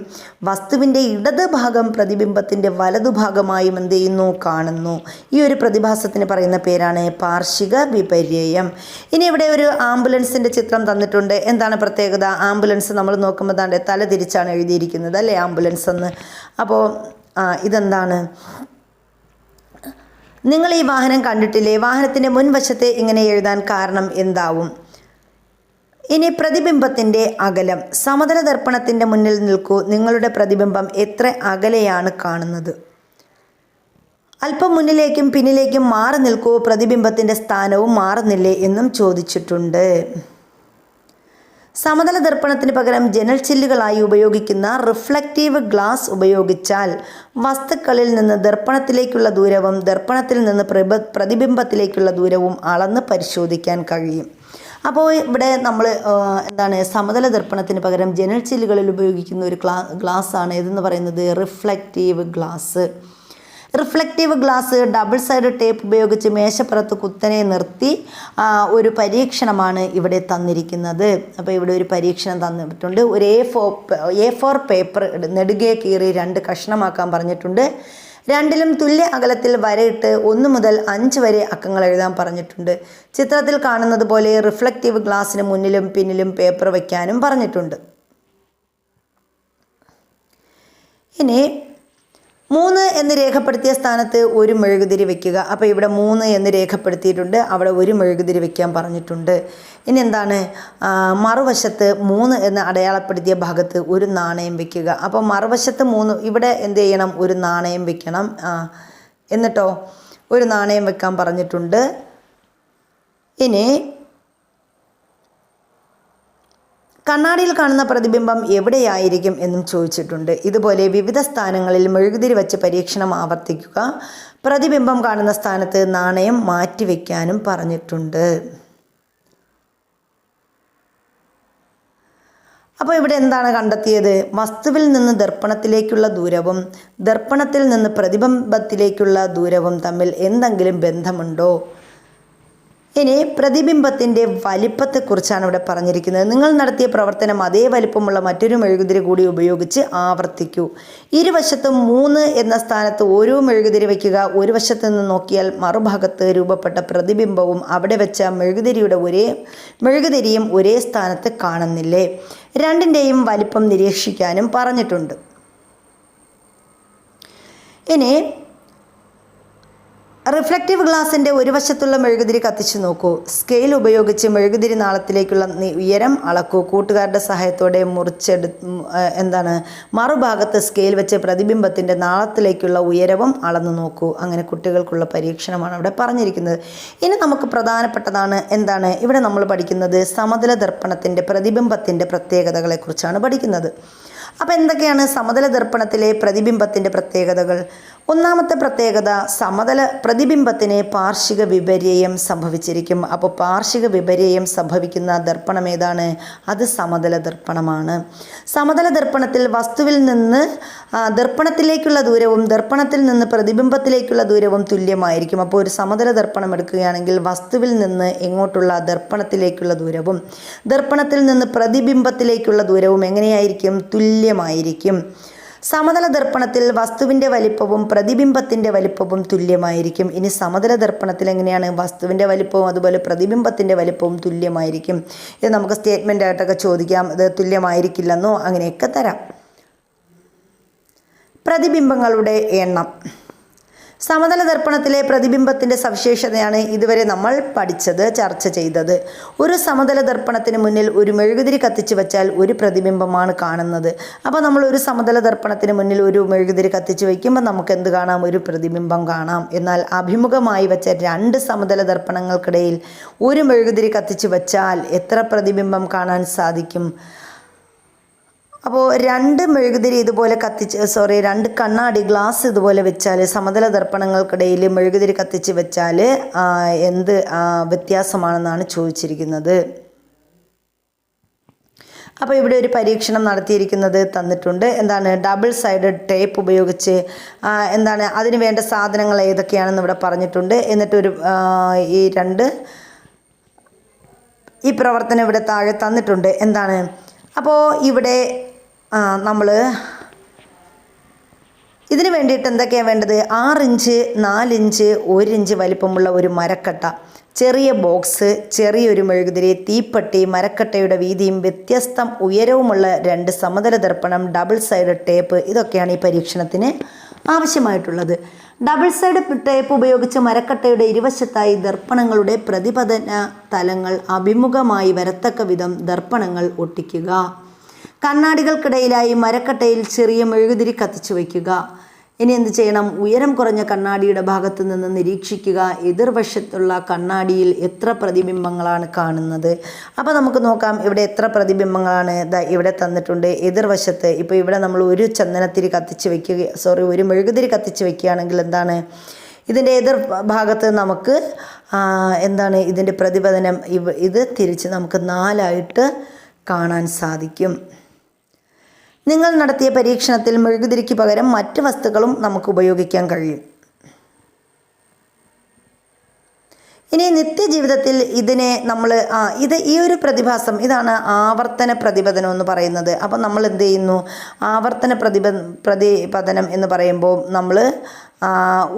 വസ്തുവിൻ്റെ ഇടത് ഭാഗം പ്രതിബിംബത്തിൻ്റെ വലതു ഭാഗമായും എന്ത് ചെയ്യുന്നു? കാണുന്നു. ഈ ഒരു പ്രതിഭാസത്തിന് പറയുന്ന പേരാണ് പാർശ്വിക വിപര്യം. ഇനി ഇവിടെ ഒരു ആംബുലൻസിൻ്റെ ചിത്രം തന്നിട്ടുണ്ട്. എന്താണ് പ്രത്യേകത? ആംബുലൻസ് നമ്മൾ നോക്കുമ്പോൾ താണ്ടെ തല തിരിച്ചാണ് എഴുതിയിരിക്കുന്നത്, അല്ലേ? ആംബുലൻസ് എന്ന്. അപ്പോൾ ഇതെന്താണ്? നിങ്ങൾ ഈ വാഹനം കണ്ടിട്ടില്ലേ? വാഹനത്തിൻ്റെ മുൻവശത്തെ ഇങ്ങനെ എഴുതാൻ കാരണം എന്താവും? ഇനി പ്രതിബിംബത്തിൻ്റെ അകലം. സമതല ദർപ്പണത്തിൻ്റെ മുന്നിൽ നിൽക്കൂ. നിങ്ങളുടെ പ്രതിബിംബം എത്ര അകലെയാണ് കാണുന്നത്? അല്പം മുന്നിലേക്കും പിന്നിലേക്കും മാറി നിൽക്കൂ, പ്രതിബിംബത്തിൻ്റെ സ്ഥാനവും മാറുന്നില്ലേ എന്നും ചോദിച്ചിട്ടുണ്ട്. സമതല ദർപ്പണത്തിന് പകരം ജനൽ ചില്ലുകളായി ഉപയോഗിക്കുന്ന റിഫ്ലക്റ്റീവ് ഗ്ലാസ് ഉപയോഗിച്ചാൽ വസ്തുക്കളിൽ നിന്ന് ദർപ്പണത്തിലേക്കുള്ള ദൂരവും ദർപ്പണത്തിൽ നിന്ന് പ്രതിബിംബത്തിലേക്കുള്ള ദൂരവും അളന്ന് പരിശോധിക്കാൻ കഴിയും. അപ്പോൾ ഇവിടെ നമ്മൾ സമതല ദർപ്പണത്തിന് പകരം ജനൽ ചില്ലുകളിൽ ഉപയോഗിക്കുന്ന ഒരു ഗ്ലാസ്സാണ് ഇതെന്ന് പറയുന്നത് reflective glass. Reflective glass double side tape ഉപയോഗിച്ച് മേശപ്പുറത്ത് കുത്തനെ നിർത്തി ഒരു പരീക്ഷണമാണ് ഇവിടെ തന്നിരിക്കുന്നത്. അപ്പോൾ ഇവിടെ ഒരു പരീക്ഷണം തന്നിട്ടുണ്ട്. ഒരു A4 പേപ്പർ നെടുകെ കീറി 2 കഷ്ണമാക്കാൻ പറഞ്ഞിട്ടുണ്ട്. രണ്ടിലും തുല്യ അകലത്തിൽ വരയിട്ട് 1 മുതൽ 5 വരെ അക്കങ്ങൾ എഴുതാൻ പറഞ്ഞിട്ടുണ്ട്. ചിത്രത്തിൽ കാണുന്നത് പോലെ റിഫ്ലക്റ്റീവ് ഗ്ലാസ്സിന് മുന്നിലും പിന്നിലും പേപ്പർ വയ്ക്കാനും പറഞ്ഞിട്ടുണ്ട്. ഇനി 3 എന്ന് രേഖപ്പെടുത്തിയ സ്ഥാനത്ത് ഒരു മെഴുകുതിരി വയ്ക്കുക. അപ്പോൾ ഇവിടെ 3 എന്ന് രേഖപ്പെടുത്തിയിട്ടുണ്ട്, അവിടെ ഒരു മെഴുകുതിരി വയ്ക്കാൻ പറഞ്ഞിട്ടുണ്ട്. ഇനി മറുവശത്ത് 3 എന്ന് അടയാളപ്പെടുത്തിയ ഭാഗത്ത് ഒരു നാണയം വയ്ക്കുക. അപ്പോൾ മറുവശത്ത് 3 ഇവിടെ എന്ത് ചെയ്യണം, ഒരു നാണയം വയ്ക്കണം. എന്നിട്ടോ ഒരു നാണയം വെക്കാൻ പറഞ്ഞിട്ടുണ്ട്. ഇനി കണ്ണാടിയിൽ കാണുന്ന പ്രതിബിംബം എവിടെയായിരിക്കും എന്നും ചോദിച്ചിട്ടുണ്ട്. ഇതുപോലെ വിവിധ സ്ഥാനങ്ങളിൽ മെഴുകുതിരി വച്ച് പരീക്ഷണം ആവർത്തിക്കുക. പ്രതിബിംബം കാണുന്ന സ്ഥാനത്ത് നാണയം മാറ്റിവെക്കാനും പറഞ്ഞിട്ടുണ്ട്. അപ്പോൾ ഇവിടെ എന്താണ് കണ്ടെത്തിയത്? വസ്തുവിൽ നിന്ന് ദർപ്പണത്തിലേക്കുള്ള ദൂരവും ദർപ്പണത്തിൽ നിന്ന് പ്രതിബിംബത്തിലേക്കുള്ള ദൂരവും തമ്മിൽ എന്തെങ്കിലും ബന്ധമുണ്ടോ? ഇനി പ്രതിബിംബത്തിൻ്റെ വലിപ്പത്തെക്കുറിച്ചാണ് ഇവിടെ പറഞ്ഞിരിക്കുന്നത്. നിങ്ങൾ നടത്തിയ പ്രവർത്തനം അതേ വലിപ്പമുള്ള മറ്റൊരു മെഴുകുതിരി കൂടി ഉപയോഗിച്ച് ആവർത്തിക്കൂ. ഇരുവശത്തും 3 എന്ന സ്ഥാനത്ത് ഓരോ മെഴുകുതിരി വയ്ക്കുക. ഒരു വശത്ത് നിന്ന് നോക്കിയാൽ മറുഭാഗത്ത് രൂപപ്പെട്ട പ്രതിബിംബവും അവിടെ വെച്ച മെഴുകുതിരിയും ഒരേ സ്ഥാനത്ത് കാണുന്നില്ലേ? രണ്ടിൻ്റെയും വലിപ്പം നിരീക്ഷിക്കാനും പറഞ്ഞിട്ടുണ്ട്. ഇനി റിഫ്ലക്റ്റീവ് ഗ്ലാസിൻ്റെ ഒരു വശത്തുള്ള മെഴുകുതിരി കത്തിച്ചു നോക്കൂ. സ്കെയിൽ ഉപയോഗിച്ച് മെഴുകുതിരി നാളത്തിലേക്കുള്ള ഉയരം അളക്കൂ. കൂട്ടുകാരുടെ സഹായത്തോടെ മറുഭാഗത്ത് സ്കെയിൽ വെച്ച് പ്രതിബിംബത്തിൻ്റെ നാളത്തിലേക്കുള്ള ഉയരവും അളന്നു നോക്കൂ. അങ്ങനെ കുട്ടികൾക്കുള്ള പരീക്ഷണമാണ് അവിടെ പറഞ്ഞിരിക്കുന്നത്. ഇനി നമുക്ക് പ്രധാനപ്പെട്ടതാണ് ഇവിടെ നമ്മൾ പഠിക്കുന്നത് സമതല ദർപ്പണത്തിൻ്റെ പ്രതിബിംബത്തിൻ്റെ പ്രത്യേകതകളെക്കുറിച്ചാണ് പഠിക്കുന്നത്. അപ്പോൾ എന്തൊക്കെയാണ് സമതല ദർപ്പണത്തിലെ പ്രതിബിംബത്തിൻ്റെ പ്രത്യേകതകൾ? ഒന്നാമത്തെ പ്രത്യേകത, പ്രതിബിംബത്തിന് പാർശ്വിക വിപര്യം സംഭവിച്ചിരിക്കും. അപ്പോൾ പാർശ്വിക വിപര്യം സംഭവിക്കുന്ന ദർപ്പണം ഏതാണ്? അത് സമതല ദർപ്പണമാണ്. സമതല ദർപ്പണത്തിൽ വസ്തുവിൽ നിന്ന് ദർപ്പണത്തിലേക്കുള്ള ദൂരവും ദർപ്പണത്തിൽ നിന്ന് പ്രതിബിംബത്തിലേക്കുള്ള ദൂരവും തുല്യമായിരിക്കും. അപ്പോൾ ഒരു സമതല ദർപ്പണം എടുക്കുകയാണെങ്കിൽ വസ്തുവിൽ നിന്ന് എങ്ങോട്ടുള്ള ദർപ്പണത്തിലേക്കുള്ള ദൂരവും ദർപ്പണത്തിൽ നിന്ന് പ്രതിബിംബത്തിലേക്കുള്ള ദൂരവും എങ്ങനെയായിരിക്കും? തുല്യമായിരിക്കും. സമതല ദർപ്പണത്തിൽ വസ്തുവിൻ്റെ വലിപ്പവും പ്രതിബിംബത്തിൻ്റെ വലിപ്പവും തുല്യമായിരിക്കും. ഇനി സമതല ദർപ്പണത്തിൽ എങ്ങനെയാണ്? വസ്തുവിൻ്റെ വലിപ്പവും അതുപോലെ പ്രതിബിംബത്തിൻ്റെ വലിപ്പവും തുല്യമായിരിക്കും. ഇത് നമുക്ക് സ്റ്റേറ്റ്മെൻ്റ് ആയിട്ടൊക്കെ ചോദിക്കാം. ഇത് തുല്യമായിരിക്കില്ലെന്നോ അങ്ങനെയൊക്കെ തരാം. പ്രതിബിംബങ്ങളുടെ എണ്ണം. സമതല ദർപ്പണത്തിലെ പ്രതിബിംബത്തിൻ്റെ സവിശേഷതയാണ് ഇതുവരെ നമ്മൾ ചർച്ച ചെയ്തത്. ഒരു സമതല ദർപ്പണത്തിന് മുന്നിൽ ഒരു മെഴുകുതിരി കത്തിച്ചു വച്ചാൽ ഒരു പ്രതിബിംബമാണ് കാണുന്നത്. അപ്പോൾ നമ്മൾ ഒരു സമതല ദർപ്പണത്തിന് മുന്നിൽ ഒരു മെഴുകുതിരി കത്തിച്ചു വയ്ക്കുമ്പോൾ നമുക്ക് എന്ത് കാണാം? ഒരു പ്രതിബിംബം കാണാം. എന്നാൽ അഭിമുഖമായി വെച്ച 2 സമതല ദർപ്പണങ്ങൾക്കിടയിൽ ഒരു മെഴുകുതിരി കത്തിച്ചു വച്ചാൽ എത്ര പ്രതിബിംബം കാണാൻ സാധിക്കും? അപ്പോൾ 2 മെഴുകുതിരി ഇതുപോലെ രണ്ട് കണ്ണാടി ഗ്ലാസ് ഇതുപോലെ വെച്ചാൽ സമതല ദർപ്പണങ്ങൾക്കിടയിൽ മെഴുകുതിരി കത്തിച്ച് വെച്ചാൽ എന്ത് വ്യത്യാസമാണെന്നാണ് ചോദിച്ചിരിക്കുന്നത്. അപ്പോൾ ഇവിടെ ഒരു പരീക്ഷണം നടത്തിയിരിക്കുന്നത് തന്നിട്ടുണ്ട്. ഡബിൾ സൈഡ് ടേപ്പ് ഉപയോഗിച്ച് അതിന് വേണ്ട സാധനങ്ങൾ ഏതൊക്കെയാണെന്ന് ഇവിടെ പറഞ്ഞിട്ടുണ്ട്. എന്നിട്ടൊരു ഈ പ്രവർത്തനം ഇവിടെ താഴെ തന്നിട്ടുണ്ട്. അപ്പോൾ ഇവിടെ നമ്മൾ ഇതിന് വേണ്ടിയിട്ട് എന്തൊക്കെയാണ് വേണ്ടത്? 6 ഇഞ്ച്, 4 ഇഞ്ച്, 1 ഇഞ്ച് വലിപ്പമുള്ള ഒരു മരക്കട്ട, ചെറിയ ബോക്സ്, ചെറിയൊരു മെഴുകുതിരി, തീപ്പെട്ടി, മരക്കട്ടയുടെ വീതിയും വ്യത്യസ്ത ഉയരവുമുള്ള 2 സമതല ദർപ്പണം, ഡബിൾ സൈഡ് ടേപ്പ്, ഇതൊക്കെയാണ് ഈ പരീക്ഷണത്തിന് ആവശ്യമായിട്ടുള്ളത്. ഡബിൾ സൈഡ് ടേപ്പ് ഉപയോഗിച്ച് മരക്കട്ടയുടെ ഇരുവശത്തായി ദർപ്പണങ്ങളുടെ പ്രതിപതന തലങ്ങൾ അഭിമുഖമായി വരത്തക്ക വിധം ദർപ്പണങ്ങൾ ഒട്ടിക്കുക. കണ്ണാടികൾക്കിടയിലായി മരക്കട്ടയിൽ ചെറിയ മെഴുകുതിരി കത്തിച്ചു വയ്ക്കുക. ഇനി എന്ത് ചെയ്യണം? ഉയരം കുറഞ്ഞ കണ്ണാടിയുടെ ഭാഗത്ത് നിന്ന് നിരീക്ഷിക്കുക. എതിർവശത്തുള്ള കണ്ണാടിയിൽ എത്ര പ്രതിബിംബങ്ങളാണ് കാണുന്നത്? അപ്പോൾ നമുക്ക് നോക്കാം ഇവിടെ എത്ര പ്രതിബിംബങ്ങളാണ് ഇവിടെ തന്നിട്ടുണ്ട്. എതിർവശത്ത് ഇപ്പോൾ ഇവിടെ നമ്മൾ ഒരു ചന്ദനത്തിരി കത്തിച്ച് വയ്ക്കുക ഒരു മെഴുകുതിരി കത്തിച്ച് വയ്ക്കുകയാണെങ്കിൽ എന്താണ് ഇതിൻ്റെ എതിർ ഭാഗത്ത് നമുക്ക് എന്താണ് ഇതിൻ്റെ പ്രതിപതനം ഇത് തിരിച്ച് നമുക്ക് 4ആയിട്ട് കാണാൻ സാധിക്കും. നിങ്ങൾ നടത്തിയ പരീക്ഷണത്തിൽ മെഴുകുതിരിക്ക് പകരം മറ്റ് വസ്തുക്കളും നമുക്ക് ഉപയോഗിക്കാൻ കഴിയും. ഇനി നിത്യജീവിതത്തിൽ ഇതിനെ നമ്മൾ ഈ ഒരു പ്രതിഭാസം ഇതാണ് ആവർത്തന പ്രതിപതനം എന്ന് പറയുന്നത്. അപ്പം നമ്മൾ എന്ത് ചെയ്യുന്നു? ആവർത്തന പ്രതിപതനം എന്ന് പറയുമ്പോൾ നമ്മൾ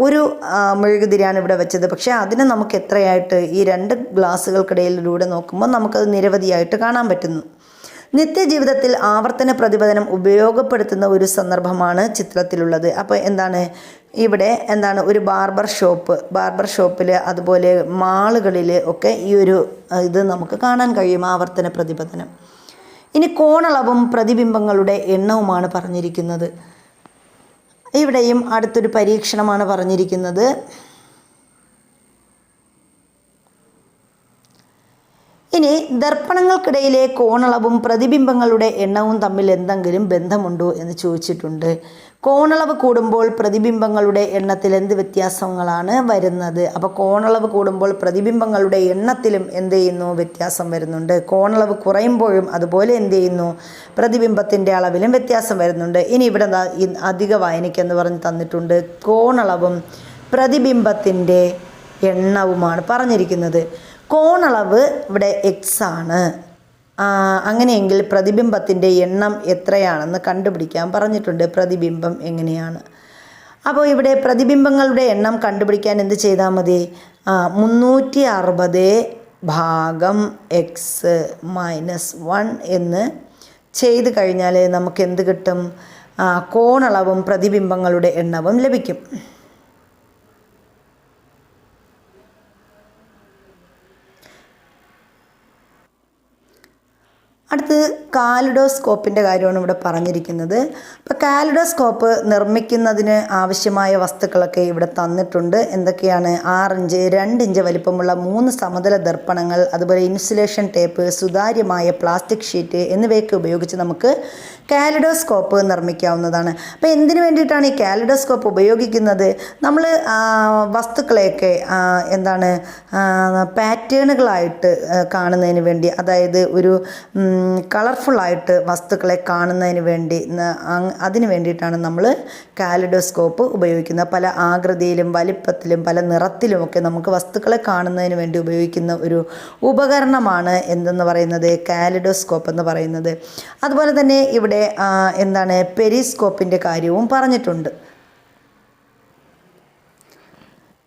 ഒരു മെഴുകുതിരിയാണ് ഇവിടെ വെച്ചത്. പക്ഷേ അതിനെ നമുക്ക് എത്രയായിട്ട് ഈ 2 ഗ്ലാസുകൾക്കിടയിലൂടെ നോക്കുമ്പോൾ നമുക്കത് നിരവധിയായിട്ട് കാണാൻ പറ്റുന്നു. നിത്യജീവിതത്തിൽ ആവർത്തന പ്രതിപതനം ഉപയോഗപ്പെടുത്തുന്ന ഒരു സന്ദർഭമാണ് ചിത്രത്തിലുള്ളത്. അപ്പോൾ എന്താണ് ഇവിടെ ഒരു ബാർബർ ഷോപ്പിൽ അതുപോലെ മാളുകളിൽ ഒക്കെ ഈ ഒരു ഇത് നമുക്ക് കാണാൻ കഴിയും, ആവർത്തന പ്രതിപതനം. ഇനി കോണളവും പ്രതിബിംബങ്ങളുടെ എണ്ണവുമാണ് പറഞ്ഞിരിക്കുന്നത്. ഇവിടെയും അടുത്തൊരു പരീക്ഷണമാണ് പറഞ്ഞിരിക്കുന്നത്. ഇനി ദർപ്പണങ്ങൾക്കിടയിലെ കോണളവും പ്രതിബിംബങ്ങളുടെ എണ്ണവും തമ്മിൽ എന്തെങ്കിലും ബന്ധമുണ്ടോ എന്ന് ചോദിച്ചിട്ടുണ്ട്. കോണളവ് കൂടുമ്പോൾ പ്രതിബിംബങ്ങളുടെ എണ്ണത്തിൽ എന്ത് വ്യത്യാസങ്ങളാണ് വരുന്നത്? അപ്പോൾ കോണളവ് കൂടുമ്പോൾ പ്രതിബിംബങ്ങളുടെ എണ്ണത്തിലും എന്ത് ചെയ്യുന്നു? വ്യത്യാസം വരുന്നുണ്ട്. കോണളവ് കുറയുമ്പോഴും അതുപോലെ എന്ത് ചെയ്യുന്നു? പ്രതിബിംബത്തിൻ്റെ അളവിലും വ്യത്യാസം വരുന്നുണ്ട്. ഇനി ഇവിടെ അധിക വായനയ്ക്കെന്ന് പറഞ്ഞ് തന്നിട്ടുണ്ട്. കോണളവും പ്രതിബിംബത്തിൻ്റെ എണ്ണവുമാണ് പറഞ്ഞിരിക്കുന്നത്. കോണളവ് ഇവിടെ x ആണ്. അങ്ങനെയെങ്കിൽ പ്രതിബിംബത്തിൻ്റെ എണ്ണം എത്രയാണെന്ന് കണ്ടുപിടിക്കാൻ പറഞ്ഞിട്ടുണ്ട്. പ്രതിബിംബം എങ്ങനെയാണ്? അപ്പോൾ ഇവിടെ പ്രതിബിംബങ്ങളുടെ എണ്ണം കണ്ടുപിടിക്കാൻ എന്ത് ചെയ്താൽ മതി? 360 ഭാഗം x - 1 എന്ന് ചെയ്ത് കഴിഞ്ഞാൽ നമുക്ക് എന്ത് കിട്ടും? കോണളവും പ്രതിബിംബങ്ങളുടെ എണ്ണവും ലഭിക്കും. അടുത്ത് കാലിഡോസ്കോപ്പിൻ്റെ കാര്യമാണ് ഇവിടെ പറഞ്ഞിരിക്കുന്നത്. അപ്പോൾ കാലിഡോസ്കോപ്പ് നിർമ്മിക്കുന്നതിന് ആവശ്യമായ വസ്തുക്കളൊക്കെ ഇവിടെ തന്നിട്ടുണ്ട്. എന്തൊക്കെയാണ്? 6 ഇഞ്ച് 2 ഇഞ്ച് വലിപ്പമുള്ള 3 സമതല ദർപ്പണങ്ങൾ, അതുപോലെ ഇൻസുലേഷൻ ടേപ്പ്, സുതാര്യമായ പ്ലാസ്റ്റിക് ഷീറ്റ് എന്നിവയൊക്കെ ഉപയോഗിച്ച് നമുക്ക് കാലിഡോസ്കോപ്പ് നിർമ്മിക്കാവുന്നതാണ്. അപ്പോൾ എന്തിനു വേണ്ടിയിട്ടാണ് ഈ കാലിഡോസ്കോപ്പ് ഉപയോഗിക്കുന്നത്? നമ്മൾ വസ്തുക്കളെയൊക്കെ പാറ്റേണുകളായിട്ട് കാണുന്നതിന് വേണ്ടി, അതായത് ഒരു കളർഫുള്ളായിട്ട് വസ്തുക്കളെ കാണുന്നതിന് വേണ്ടി അതിന് വേണ്ടിയിട്ടാണ് നമ്മൾ കാലിഡോസ്കോപ്പ് ഉപയോഗിക്കുന്നത്. പല ആകൃതിയിലും വലിപ്പത്തിലും പല നിറത്തിലുമൊക്കെ നമുക്ക് വസ്തുക്കളെ കാണുന്നതിന് വേണ്ടി ഉപയോഗിക്കുന്ന ഒരു ഉപകരണമാണ് എന്തെന്ന് പറയുന്നത്? കാലിഡോസ്കോപ്പ് എന്ന് പറയുന്നത്. അതുപോലെ തന്നെ ഇവിടെ പെരിസ്കോപ്പിൻ്റെ കാര്യവും പറഞ്ഞിട്ടുണ്ട്.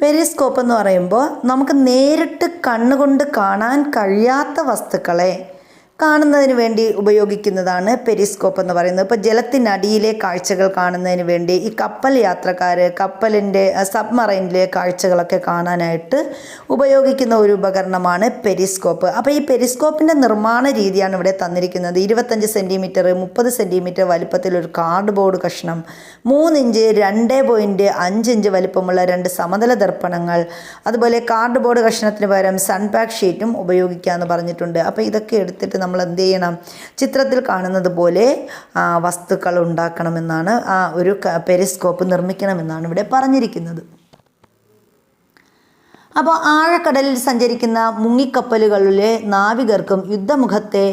പെരിസ്കോപ്പ് എന്ന് പറയുമ്പോൾ നമുക്ക് നേരിട്ട് കണ്ണുകൊണ്ട് കാണാൻ കഴിയാത്ത വസ്തുക്കളെ കാണുന്നതിന് വേണ്ടി ഉപയോഗിക്കുന്നതാണ് പെരിസ്കോപ്പ് എന്ന് പറയുന്നത്. ഇപ്പോൾ ജലത്തിനടിയിലെ കാഴ്ചകൾ കാണുന്നതിന് വേണ്ടി ഈ കപ്പൽ യാത്രക്കാർ കപ്പലിൻ്റെ സബ്മറൈനിലെ കാഴ്ചകളൊക്കെ കാണാനായിട്ട് ഉപയോഗിക്കുന്ന ഒരു ഉപകരണമാണ് പെരിസ്കോപ്പ്. അപ്പോൾ ഈ പെരിസ്കോപ്പിൻ്റെ നിർമ്മാണ രീതിയാണ് ഇവിടെ തന്നിരിക്കുന്നത്. 25 സെൻറ്റിമീറ്റർ 30 സെൻറ്റിമീറ്റർ വലിപ്പത്തിലൊരു കാർഡ്ബോർഡ് കഷ്ണം, 3 ഇഞ്ച് 2.5 ഇഞ്ച് വലിപ്പമുള്ള 2 സമതല ദർപ്പണങ്ങൾ, അതുപോലെ കാർഡ്ബോർഡ് കഷ്ണത്തിന് പകരം സൺപാക്ക് ഷീറ്റും ഉപയോഗിക്കാമെന്ന് പറഞ്ഞിട്ടുണ്ട്. അപ്പോൾ ഇതൊക്കെ എടുത്തിട്ട് നമ്മൾ എന്ത് ചെയ്യണം? ചിത്രത്തിൽ കാണുന്നത് പോലെ വസ്തുക്കൾ ഉണ്ടാക്കണമെന്നാണ്, ഒരു പെരിസ്കോപ്പ് നിർമ്മിക്കണമെന്നാണ് ഇവിടെ പറഞ്ഞിരിക്കുന്നത്. അപ്പോൾ ആഴക്കടലിൽ സഞ്ചരിക്കുന്ന മുങ്ങിക്കപ്പലുകളിലെ നാവികർക്കും യുദ്ധമുഖത്തെ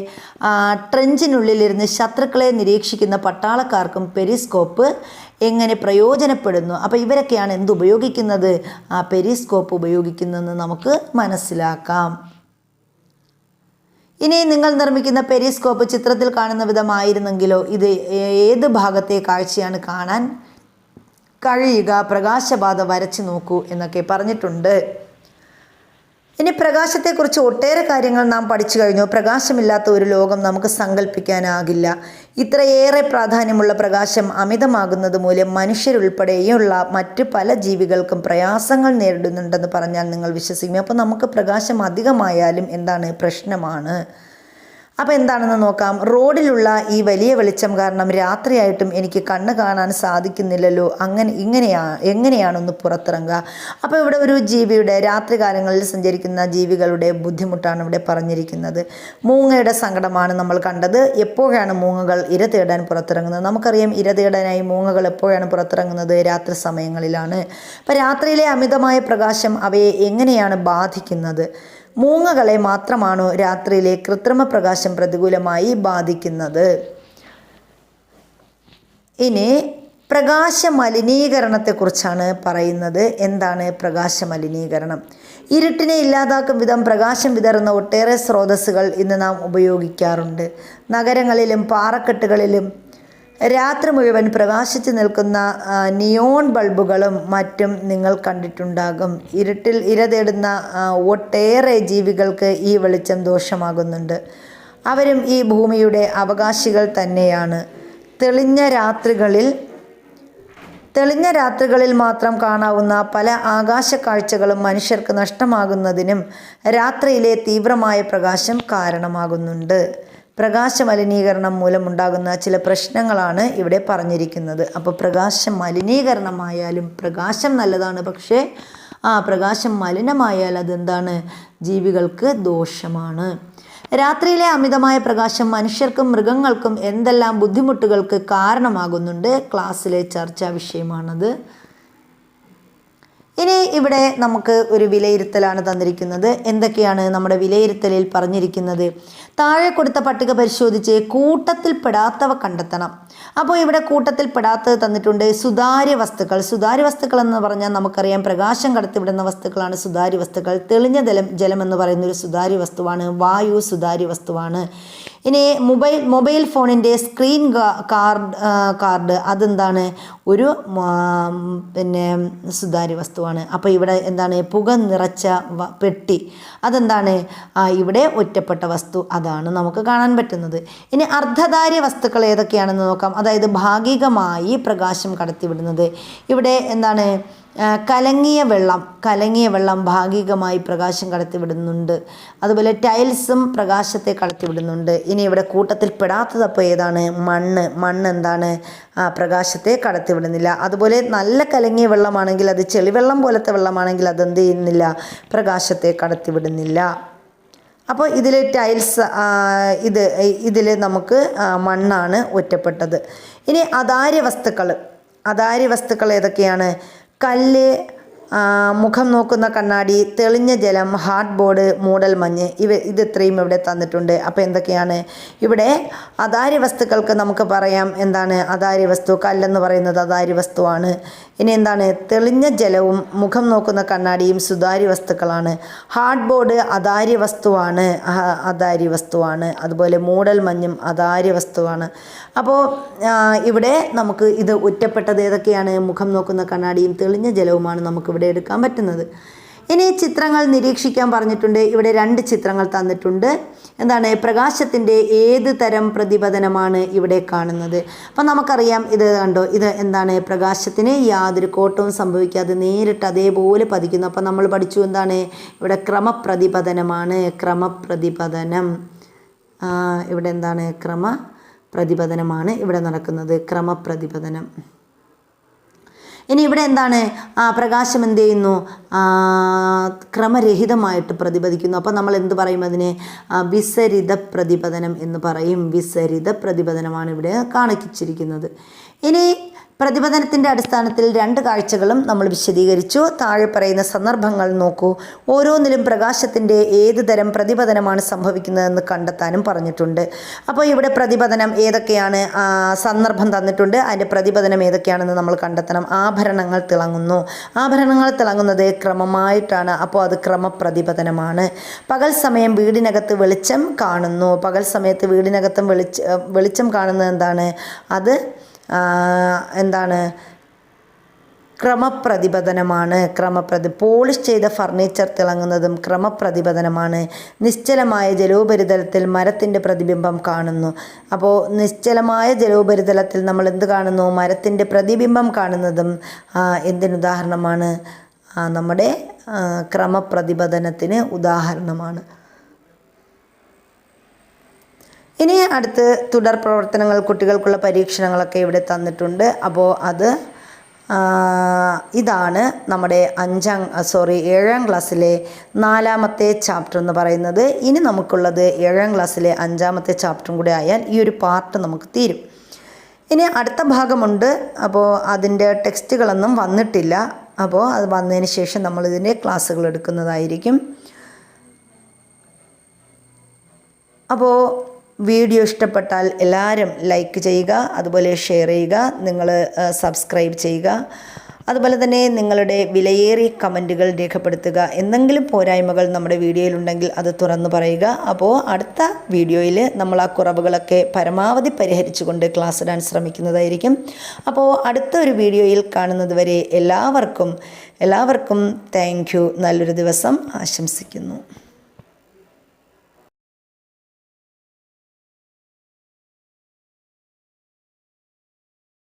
ട്രെഞ്ചിനുള്ളിലിരുന്ന് ശത്രുക്കളെ നിരീക്ഷിക്കുന്ന പട്ടാളക്കാർക്കും പെരിസ്കോപ്പ് എങ്ങനെ പ്രയോജനപ്പെടുന്നു? അപ്പോൾ ഇവരൊക്കെയാണ് ഉപയോഗിക്കുന്നത്? പെരിസ്കോപ്പ് ഉപയോഗിക്കുന്നതെന്ന് നമുക്ക് മനസ്സിലാക്കാം. ഇനി നിങ്ങൾ നിർമ്മിക്കുന്ന പെരിസ്കോപ്പ് ചിത്രത്തിൽ കാണുന്ന വിധമായിരുന്നെങ്കിലോ ഇത് ഏത് ഭാഗത്തെ കാഴ്ചയാണ് കാണാൻ കഴിയുക? പ്രകാശബാധ വരച്ചു നോക്കൂ എന്നൊക്കെ പറഞ്ഞിട്ടുണ്ട്. ഇനി പ്രകാശത്തെക്കുറിച്ച് ഒട്ടേറെ കാര്യങ്ങൾ നാം പഠിച്ചു കഴിഞ്ഞു. പ്രകാശമില്ലാത്ത ഒരു ലോകം നമുക്ക് സങ്കല്പിക്കാനാകില്ല. ഇത്രയേറെ പ്രാധാന്യമുള്ള പ്രകാശം അമിതമാകുന്നത് മൂലം മനുഷ്യരുൾപ്പെടെയുള്ള മറ്റ് പല ജീവികൾക്കും പ്രയാസങ്ങൾ നേരിടുന്നുണ്ടെന്ന് പറഞ്ഞാൽ നിങ്ങൾ വിശ്വസിക്കും. അപ്പോൾ നമുക്ക് പ്രകാശം അധികമായാലും പ്രശ്നമാണ്. അപ്പോൾ എന്താണെന്ന് നോക്കാം. റോഡിലുള്ള ഈ വലിയ വെളിച്ചം കാരണം രാത്രിയായിട്ടും എനിക്ക് കണ്ണ് കാണാൻ സാധിക്കുന്നില്ലല്ലോ, എങ്ങനെയാണൊന്ന് പുറത്തിറങ്ങുക. അപ്പോൾ ഇവിടെ ഒരു ജീവിയുടെ, രാത്രികാലങ്ങളിൽ സഞ്ചരിക്കുന്ന ജീവികളുടെ ബുദ്ധിമുട്ടാണ് ഇവിടെ പറഞ്ഞിരിക്കുന്നത്. മൂങ്ങയുടെ സങ്കടമാണ് നമ്മൾ കണ്ടത്. എപ്പോഴാണ് മൂങ്ങകൾ ഇര തേടാൻ പുറത്തിറങ്ങുന്നത്? നമുക്കറിയാം, ഇര തേടാനായി മൂങ്ങകൾ എപ്പോഴാണ് പുറത്തിറങ്ങുന്നത്? രാത്രി സമയങ്ങളിലാണ്. അപ്പോൾ രാത്രിയിലെ അമിതമായ പ്രകാശം അവയെ എങ്ങനെയാണ് ബാധിക്കുന്നത്? മൂങ്ങകളെ മാത്രമാണോ രാത്രിയിലെ കൃത്രിമ പ്രകാശം പ്രതികൂലമായി ബാധിക്കുന്നത്? ഇനി പ്രകാശ മലിനീകരണത്തെക്കുറിച്ചാണ് പറയുന്നത്. എന്താണ് പ്രകാശ മലിനീകരണം? ഇരുട്ടിനെ ഇല്ലാതാക്കും വിധം പ്രകാശം വിതറുന്ന ഒട്ടേറെ സ്രോതസ്സുകൾ ഇന്ന് നാം ഉപയോഗിക്കാറുണ്ട്. നഗരങ്ങളിലും പാറക്കെട്ടുകളിലും രാത്രി മുഴുവൻ പ്രകാശിച്ചു നിൽക്കുന്ന നിയോൺ ബൾബുകളും മറ്റും നിങ്ങൾ കണ്ടിട്ടുണ്ടാകും. ഇരുട്ടിൽ ഇര തേടുന്ന ഒട്ടേറെ ജീവികൾക്ക് ഈ വെളിച്ചം ദോഷമാകുന്നുണ്ട്. അവരും ഈ ഭൂമിയുടെ അവകാശികൾ തന്നെയാണ്. തെളിഞ്ഞ രാത്രികളിൽ മാത്രം കാണാവുന്ന പല ആകാശ കാഴ്ചകളും മനുഷ്യർക്ക് നഷ്ടമാകുന്നതിനും രാത്രിയിലെ തീവ്രമായ പ്രകാശം കാരണമാകുന്നുണ്ട്. പ്രകാശ മലിനീകരണം മൂലമുണ്ടാകുന്ന ചില പ്രശ്നങ്ങളാണ് ഇവിടെ പറഞ്ഞിരിക്കുന്നത്. അപ്പോൾ പ്രകാശ മലിനീകരണമായാലും പ്രകാശം നല്ലതാണ്, പക്ഷേ പ്രകാശം മലിനമായാൽ അതെന്താണ്? ജീവികൾക്ക് ദോഷമാണ്. രാത്രിയിലെ അമിതമായ പ്രകാശം മനുഷ്യർക്കും മൃഗങ്ങൾക്കും എന്തെല്ലാം ബുദ്ധിമുട്ടുകൾക്ക് കാരണമാകുന്നുണ്ട്? ക്ലാസ്സിലെ ചർച്ചാ വിഷയമാണത്. ഇനി ഇവിടെ നമുക്ക് ഒരു വിലയിരുത്തലാണ് തന്നിരിക്കുന്നത്. എന്തൊക്കെയാണ് നമ്മുടെ വിലയിരുത്തലിൽ പറഞ്ഞിരിക്കുന്നത്? താഴെ കൊടുത്ത പട്ടിക പരിശോധിച്ച് കൂട്ടത്തിൽ പെടാത്തവ കണ്ടെത്തണം. അപ്പോൾ ഇവിടെ കൂട്ടത്തിൽ പെടാത്തത് തന്നിട്ടുണ്ട്. സുതാര്യ വസ്തുക്കൾ എന്ന് പറഞ്ഞാൽ നമുക്കറിയാം, പ്രകാശം കടത്തിവിടുന്ന വസ്തുക്കളാണ് സുതാര്യ വസ്തുക്കൾ. തെളിഞ്ഞ ജലം എന്ന് പറയുന്നൊരു സുതാര്യ വസ്തുവാണ്. വായു സുതാര്യ വസ്തുവാണ്. ഇനി മൊബൈൽ ഫോണിൻ്റെ സ്ക്രീൻ കാർഡ് അതെന്താണ്? ഒരു സുതാര്യ വസ്തുവാണ്. അപ്പോൾ ഇവിടെ എന്താണ്? പുക നിറച്ച പെട്ടി അതെന്താണ്? ഇവിടെ ഒറ്റപ്പെട്ട വസ്തു, അതാണ് നമുക്ക് കാണാൻ പറ്റുന്നത്. ഇനി അർദ്ധധാര്യ വസ്തുക്കൾ ഏതൊക്കെയാണെന്ന് നോക്കാം. അതായത് ഭാഗികമായി പ്രകാശം കടത്തിവിടുന്നത്. ഇവിടെ എന്താണ്? കലങ്ങിയ വെള്ളം ഭാഗികമായി പ്രകാശം കടത്തിവിടുന്നുണ്ട്. അതുപോലെ ടൈൽസും പ്രകാശത്തെ കടത്തിവിടുന്നുണ്ട്. ഇനി ഇവിടെ കൂട്ടത്തിൽ പെടാത്തതപ്പോൾ ഏതാണ്? മണ്ണ് എന്താണ്? പ്രകാശത്തെ കടത്തിവിടുന്നില്ല. അതുപോലെ നല്ല കലങ്ങിയ വെള്ളമാണെങ്കിൽ, അത് ചെളിവെള്ളം പോലത്തെ വെള്ളമാണെങ്കിൽ അതെന്ത് ചെയ്യുന്നില്ല? പ്രകാശത്തെ കടത്തിവിടുന്നില്ല. അപ്പോൾ ഇതിൽ ടൈൽസ്, ഇതിൽ നമുക്ക് മണ്ണാണ് ഒറ്റപ്പെട്ടത്. ഇനി അധാര്യ വസ്തുക്കൾ ഏതൊക്കെയാണ്? കല്ല്, മുഖം നോക്കുന്ന കണ്ണാടി, തെളിഞ്ഞ ജലം, ഹാർഡ് ബോർഡ്, മൂടൽമഞ്ഞ്, ഇത് ഇത്രയും ഇവിടെ തന്നിട്ടുണ്ട്. അപ്പോൾ എന്തൊക്കെയാണ് ഇവിടെ? അധാര്യ വസ്തുക്കൾക്ക് നമുക്ക് പറയാം എന്താണ്? അധാര്യ വസ്തു, കല്ലെന്ന് പറയുന്നത് അധാര്യ വസ്തുവാണ്. ഇനി എന്താണ്? തെളിഞ്ഞ ജലവും മുഖം നോക്കുന്ന കണ്ണാടിയും സുതാര്യ വസ്തുക്കളാണ്. ഹാർഡ് ബോർഡ് അധാര്യ വസ്തുവാണ്. അതുപോലെ മൂടൽമഞ്ഞും അധാര്യ വസ്തുവാണ്. അപ്പോൾ ഇവിടെ നമുക്ക് ഇത് ഒറ്റപ്പെട്ടത് ഏതൊക്കെയാണ്? മുഖം നോക്കുന്ന കണ്ണാടിയും തെളിഞ്ഞ ജലവുമാണ് നമുക്കിവിടെ എടുക്കാൻ പറ്റുന്നത്. ഇനി ചിത്രങ്ങൾ നിരീക്ഷിക്കാൻ പറഞ്ഞിട്ടുണ്ട്. ഇവിടെ 2 ചിത്രങ്ങൾ തന്നിട്ടുണ്ട്. എന്താണ്? പ്രകാശത്തിൻ്റെ ഏത് തരം പ്രതിപതനമാണ് ഇവിടെ കാണുന്നത്? അപ്പം നമുക്കറിയാം, ഇത് കണ്ടോ, ഇത് എന്താണ്? പ്രകാശത്തിന് യാതൊരു കോട്ടവും സംഭവിക്കാതെ നേരിട്ട് അതേപോലെ പതിക്കുന്നു. അപ്പം നമ്മൾ പഠിച്ചു എന്താണ്? ഇവിടെ ക്രമപ്രതിപതനമാണ്. ഇവിടെ എന്താണ്? ക്രമപ്രതിപതനമാണ് ഇവിടെ നടക്കുന്നത്. ക്രമപ്രതിപതനം. ഇനി ഇവിടെ എന്താണ്? പ്രകാശം എന്ത് ചെയ്യുന്നു? ക്രമരഹിതമായിട്ട് പ്രതിപദിക്കുന്നു. അപ്പോൾ നമ്മൾ എന്ത് പറയും അതിനെ? വിസരിത പ്രതിപതനം എന്ന് പറയും. വിസരിത പ്രതിപതനമാണ് ഇവിടെ കാണിച്ചിരിക്കുന്നത്. ഇനി പ്രതിപതനത്തിൻ്റെ അടിസ്ഥാനത്തിൽ 2 കാഴ്ചകളും നമ്മൾ വിശദീകരിച്ചു. താഴെ പറയുന്ന സന്ദർഭങ്ങൾ നോക്കൂ. ഓരോന്നിലും പ്രകാശത്തിൻ്റെ ഏത് തരം പ്രതിപതനമാണ് സംഭവിക്കുന്നതെന്ന് കണ്ടെത്താനും പറഞ്ഞിട്ടുണ്ട്. അപ്പോൾ ഇവിടെ പ്രതിപതനം ഏതൊക്കെയാണ്? സന്ദർഭം തന്നിട്ടുണ്ട്. അതിൻ്റെ പ്രതിപതനം ഏതൊക്കെയാണെന്ന് നമ്മൾ കണ്ടെത്തണം. ആഭരണങ്ങൾ തിളങ്ങുന്നത് ക്രമമായിട്ടാണ്. അപ്പോൾ അത് ക്രമപ്രതിപതനമാണ്. പകൽ സമയം വീടിനകത്ത് വെളിച്ചം കാണുന്നു. പകൽ സമയത്ത് വീടിനകത്തും വെളിച്ചം കാണുന്നത് എന്താണ്? അത് എന്താണ്? ക്രമപ്രതിപതനമാണ്. പോളിഷ് ചെയ്ത ഫർണിച്ചർ തിളങ്ങുന്നതും ക്രമപ്രതിപതനമാണ്. നിശ്ചലമായ ജലോപരിതലത്തിൽ മരത്തിൻ്റെ പ്രതിബിംബം കാണുന്നു. അപ്പോൾ നിശ്ചലമായ ജലോപരിതലത്തിൽ നമ്മൾ എന്ത് കാണുന്നു? മരത്തിൻ്റെ പ്രതിബിംബം കാണുന്നതും എന്തിനുദാഹരണമാണ്? നമ്മുടെ ക്രമപ്രതിപതനത്തിന് ഉദാഹരണമാണ്. ഇനി അടുത്ത് തുടർ പ്രവർത്തനങ്ങൾ, കുട്ടികൾക്കുള്ള പരീക്ഷണങ്ങളൊക്കെ ഇവിടെ തന്നിട്ടുണ്ട്. അപ്പോൾ അത് ഇതാണ് നമ്മുടെ 7ാം ക്ലാസ്സിലെ 4ാമത്തെ ചാപ്റ്റർ എന്ന് പറയുന്നത്. ഇനി നമുക്കുള്ളത് 7ാം ക്ലാസ്സിലെ 5ാമത്തെ ചാപ്റ്ററും കൂടെ ആയാൽ ഈ ഒരു പാർട്ട് നമുക്ക് തീരും. ഇനി അടുത്ത ഭാഗമുണ്ട്. അപ്പോൾ അതിൻ്റെ ടെക്സ്റ്റുകളൊന്നും വന്നിട്ടില്ല. അപ്പോൾ അത് വന്നതിന് ശേഷം നമ്മളിതിൻ്റെ ക്ലാസ്സുകൾ എടുക്കുന്നതായിരിക്കും. അപ്പോൾ വീഡിയോ ഇഷ്ടപ്പെട്ടാൽ എല്ലാവരും ലൈക്ക് ചെയ്യുക, അതുപോലെ ഷെയർ ചെയ്യുക, നിങ്ങൾ സബ്സ്ക്രൈബ് ചെയ്യുക. അതുപോലെ തന്നെ നിങ്ങളുടെ വിലയേറിയ കമൻറ്റുകൾ രേഖപ്പെടുത്തുക. എന്തെങ്കിലും പോരായ്മകൾ നമ്മുടെ വീഡിയോയിലുണ്ടെങ്കിൽ അത് തുറന്നു പറയുക. അപ്പോൾ അടുത്ത വീഡിയോയിൽ നമ്മൾ ആ കുറവുകളൊക്കെ പരമാവധി പരിഹരിച്ചുകൊണ്ട് ക്ലാസ് ഇടാൻ ശ്രമിക്കുന്നതായിരിക്കും. അപ്പോൾ അടുത്ത ഒരു വീഡിയോയിൽ കാണുന്നത് വരെ എല്ലാവർക്കും താങ്ക് യു. നല്ലൊരു ദിവസം ആശംസിക്കുന്നു.